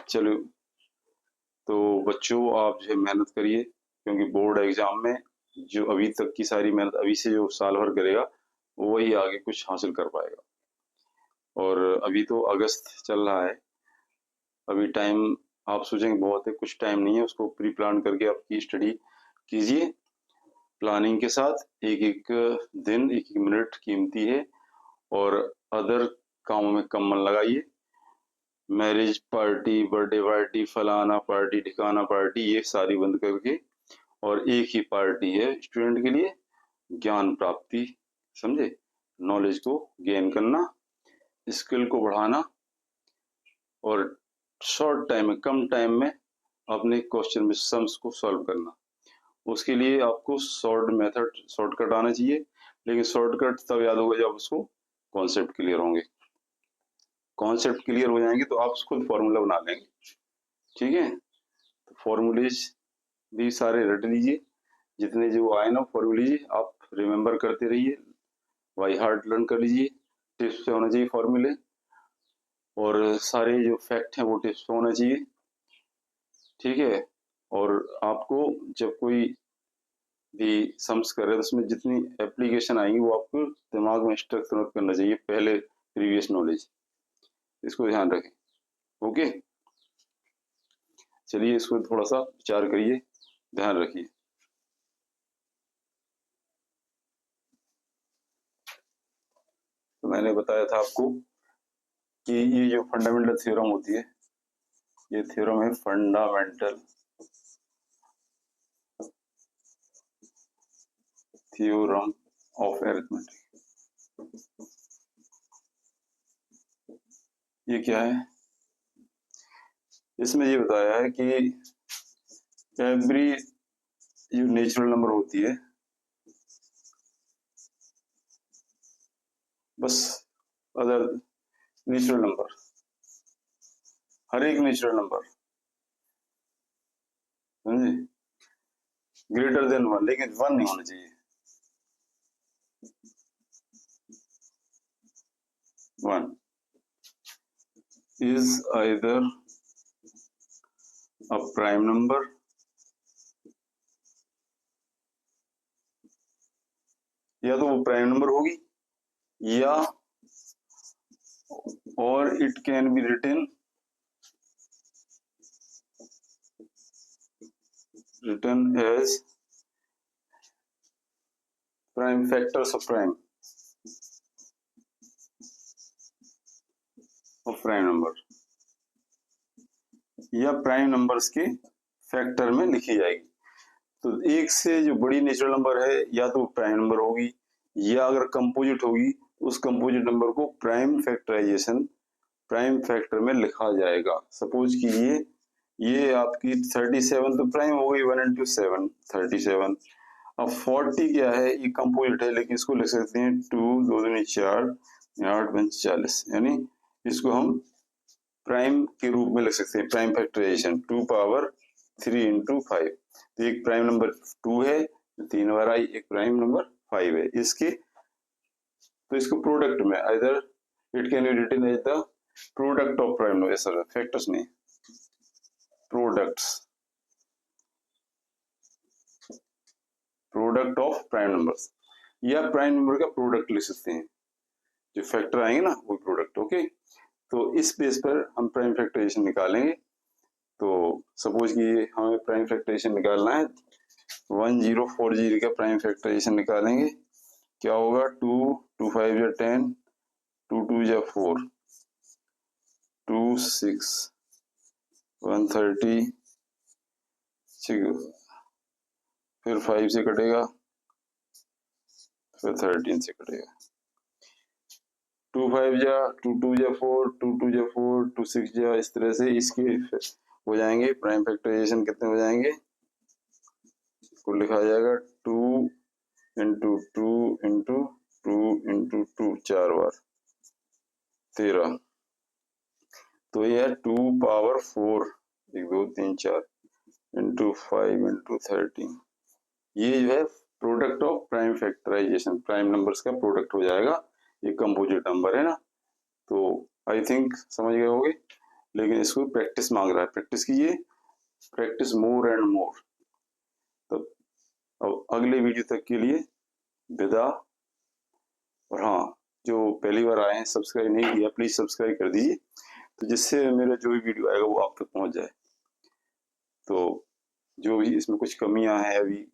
चलो, तो बच्चों आप जो है मेहनत करिए, क्योंकि बोर्ड एग्जाम में जो अभी तक की सारी मेहनत अभी से जो साल भर करेगा वही आगे कुछ हासिल कर पाएगा। और अभी तो अगस्त चल रहा है, अभी टाइम आप सोचेंगे बहुत है, कुछ टाइम नहीं है। उसको प्री प्लान करके आपकी स्टडी कीजिए, प्लानिंग के साथ। एक एक दिन, एक एक मिनट कीमती है, और अदर कामों में कम मन लगाइए। मैरिज पार्टी, बर्थडे पार्टी, फलाना पार्टी, ठिकाना पार्टी, ये सारी बंद करके, और एक ही पार्टी है स्टूडेंट के लिए, ज्ञान प्राप्ति, समझे, नॉलेज को गेन करना, स्किल को बढ़ाना, और शॉर्ट टाइम में, कम टाइम में अपने क्वेश्चन में सम्स को सॉल्व करना। उसके लिए आपको शॉर्ट मेथड, शॉर्टकट आना चाहिए, लेकिन शॉर्टकट तब याद होगा जब उसको कॉन्सेप्ट क्लियर होंगे। कॉन्सेप्ट क्लियर हो जाएंगे तो आप खुद फॉर्मूला बना लेंगे, ठीक है। तो फॉर्मूलेज भी सारे रट लीजिए, जितने जो आए ना फॉर्मूलेज आप रिमेम्बर करते रहिए, बाई हार्ट लर्न कर लीजिए। टिप्स पे होना चाहिए फॉर्मूले, और सारे जो फैक्ट हैं वो टिप्स पे होना चाहिए, ठीक है। और आपको जब कोई भी सम्स कर रहे हैं तो उसमें जितनी एप्लीकेशन आएंगी वो आपको दिमाग में स्ट्रक्चर करना चाहिए, पहले प्रीवियस नॉलेज, इसको ध्यान रखें। ओके, चलिए इसको थोड़ा सा विचार करिए, ध्यान रखिए। तो मैंने बताया था आपको कि ये जो फंडामेंटल थ्योरम होती है, ये थ्योरम है फंडामेंटल थ्योरम ऑफ अरिथमेटिक। ये क्या है? इसमें ये बताया है कि एवरी जो नेचुरल नंबर होती है, बस अदर नेचुरल नंबर, हर एक नेचुरल नंबर, समझे, ग्रेटर देन 1, लेकिन 1 नहीं होना चाहिए। 1 is either a prime number या तो वो प्राइम नंबर होगी, या और it can be written as prime factors of prime number, या प्राइम नंबर्स के फैक्टर में लिखी जाएगी। तो एक से जो बड़ी नेचुरल नंबर है या तो प्राइम नंबर होगी, या अगर कंपोजिट होगी उस कंपोजिट नंबर को प्राइम फैक्टराइजेशन, प्राइम फैक्टर में लिखा जाएगा। सपोज कि ये आपकी 37 तो प्राइम हो गई, 1 into 7 37। अब 40 क्या है, ये कंपोजिट है, लेकिन इसको लिख सकते हैं 2 2 दूनी 4 8 5 40, यानी इसको हम प्राइम के रूप में लिख सकते हैं, प्राइम फैक्टराइजेशन 2 power 3 into 5। तो एक प्राइम नंबर 2 है, 3 बार आई, एक प्राइम नंबर 5 है इसके, तो इसको प्रोडक्ट में either it can be written as the product of prime number, sir factors नहीं, products, product of prime numbers, या प्राइम नंबर का प्रोडक्ट लिख सकते हैं, जो फैक्टर आएंगे ना वो प्रोडक्ट। ओके, तो इस बेस पर हम प्राइम फैक्टराइजेशन निकालेंगे। तो सपोज कि हमें प्राइम फैक्टराइजेशन निकालना है, 1040 का प्राइम फैक्टराइजेशन निकालेंगे, क्या होगा, 2 2 5 या 10, 2 2 या 4, 2 6 130, फिर 5 से कटेगा, फिर 13 से कटेगा, 2 5 या 2 2 या 4, 2 2 या 4, 2 6 या, इस तरह से इसके हो जाएंगे प्राइम फैक्टराइजेशन कितने हो जाएंगे, इसको लिखा जाएगा 2 इंटू 2 इंटू 2 इंटू 2, 4 बार 13, तो ये है 2 पावर 4, 1 2 3 4 इंटू 5 इंटू 13, ये जो है product of prime factorization, prime numbers का प्रोडक्ट हो जाएगा, ये कंपोजिट नंबर है ना। तो आई थिंक समझ गए होंगे, लेकिन इसको प्रैक्टिस मांग रहा है, प्रैक्टिस कीजिए, प्रैक्टिस मोर एंड मोर। तो अब अगले वीडियो तक के लिए विदा, और हाँ, जो पहली बार आए हैं सब्सक्राइब नहीं किया प्लीज सब्सक्राइब कर दीजिए, तो जिससे मेरा जो भी वीडियो आएगा वो आप तक पहुंच जाए। तो जो भी इसमें कुछ कमियां हैं, अभी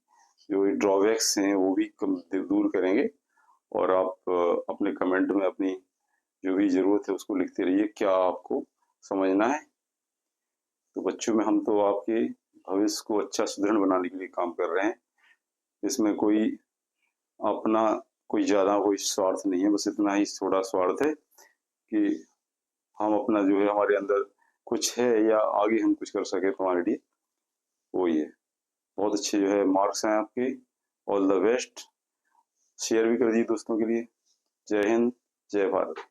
जो ड्रॉबैक्स हैं वो भी दूर करेंगे, और आप अपने कमेंट में अपनी जो भी जरूरत है उसको लिखते रहिए, क्या आपको समझना है। तो बच्चों में हम तो आपके भविष्य को अच्छा सुदृढ़ बनाने के लिए काम कर रहे हैं, इसमें कोई अपना कोई ज्यादा कोई स्वार्थ नहीं है, बस इतना ही थोड़ा स्वार्थ है कि हम अपना जो है हमारे अंदर कुछ है या आगे हम कुछ कर सके तुम्हारे लिए, वो ही है। बहुत अच्छे जो है मार्क्स हैं आपके, ऑल द बेस्ट, शेयर भी कर दीजिए दोस्तों के लिए। जय हिंद, जय भारत।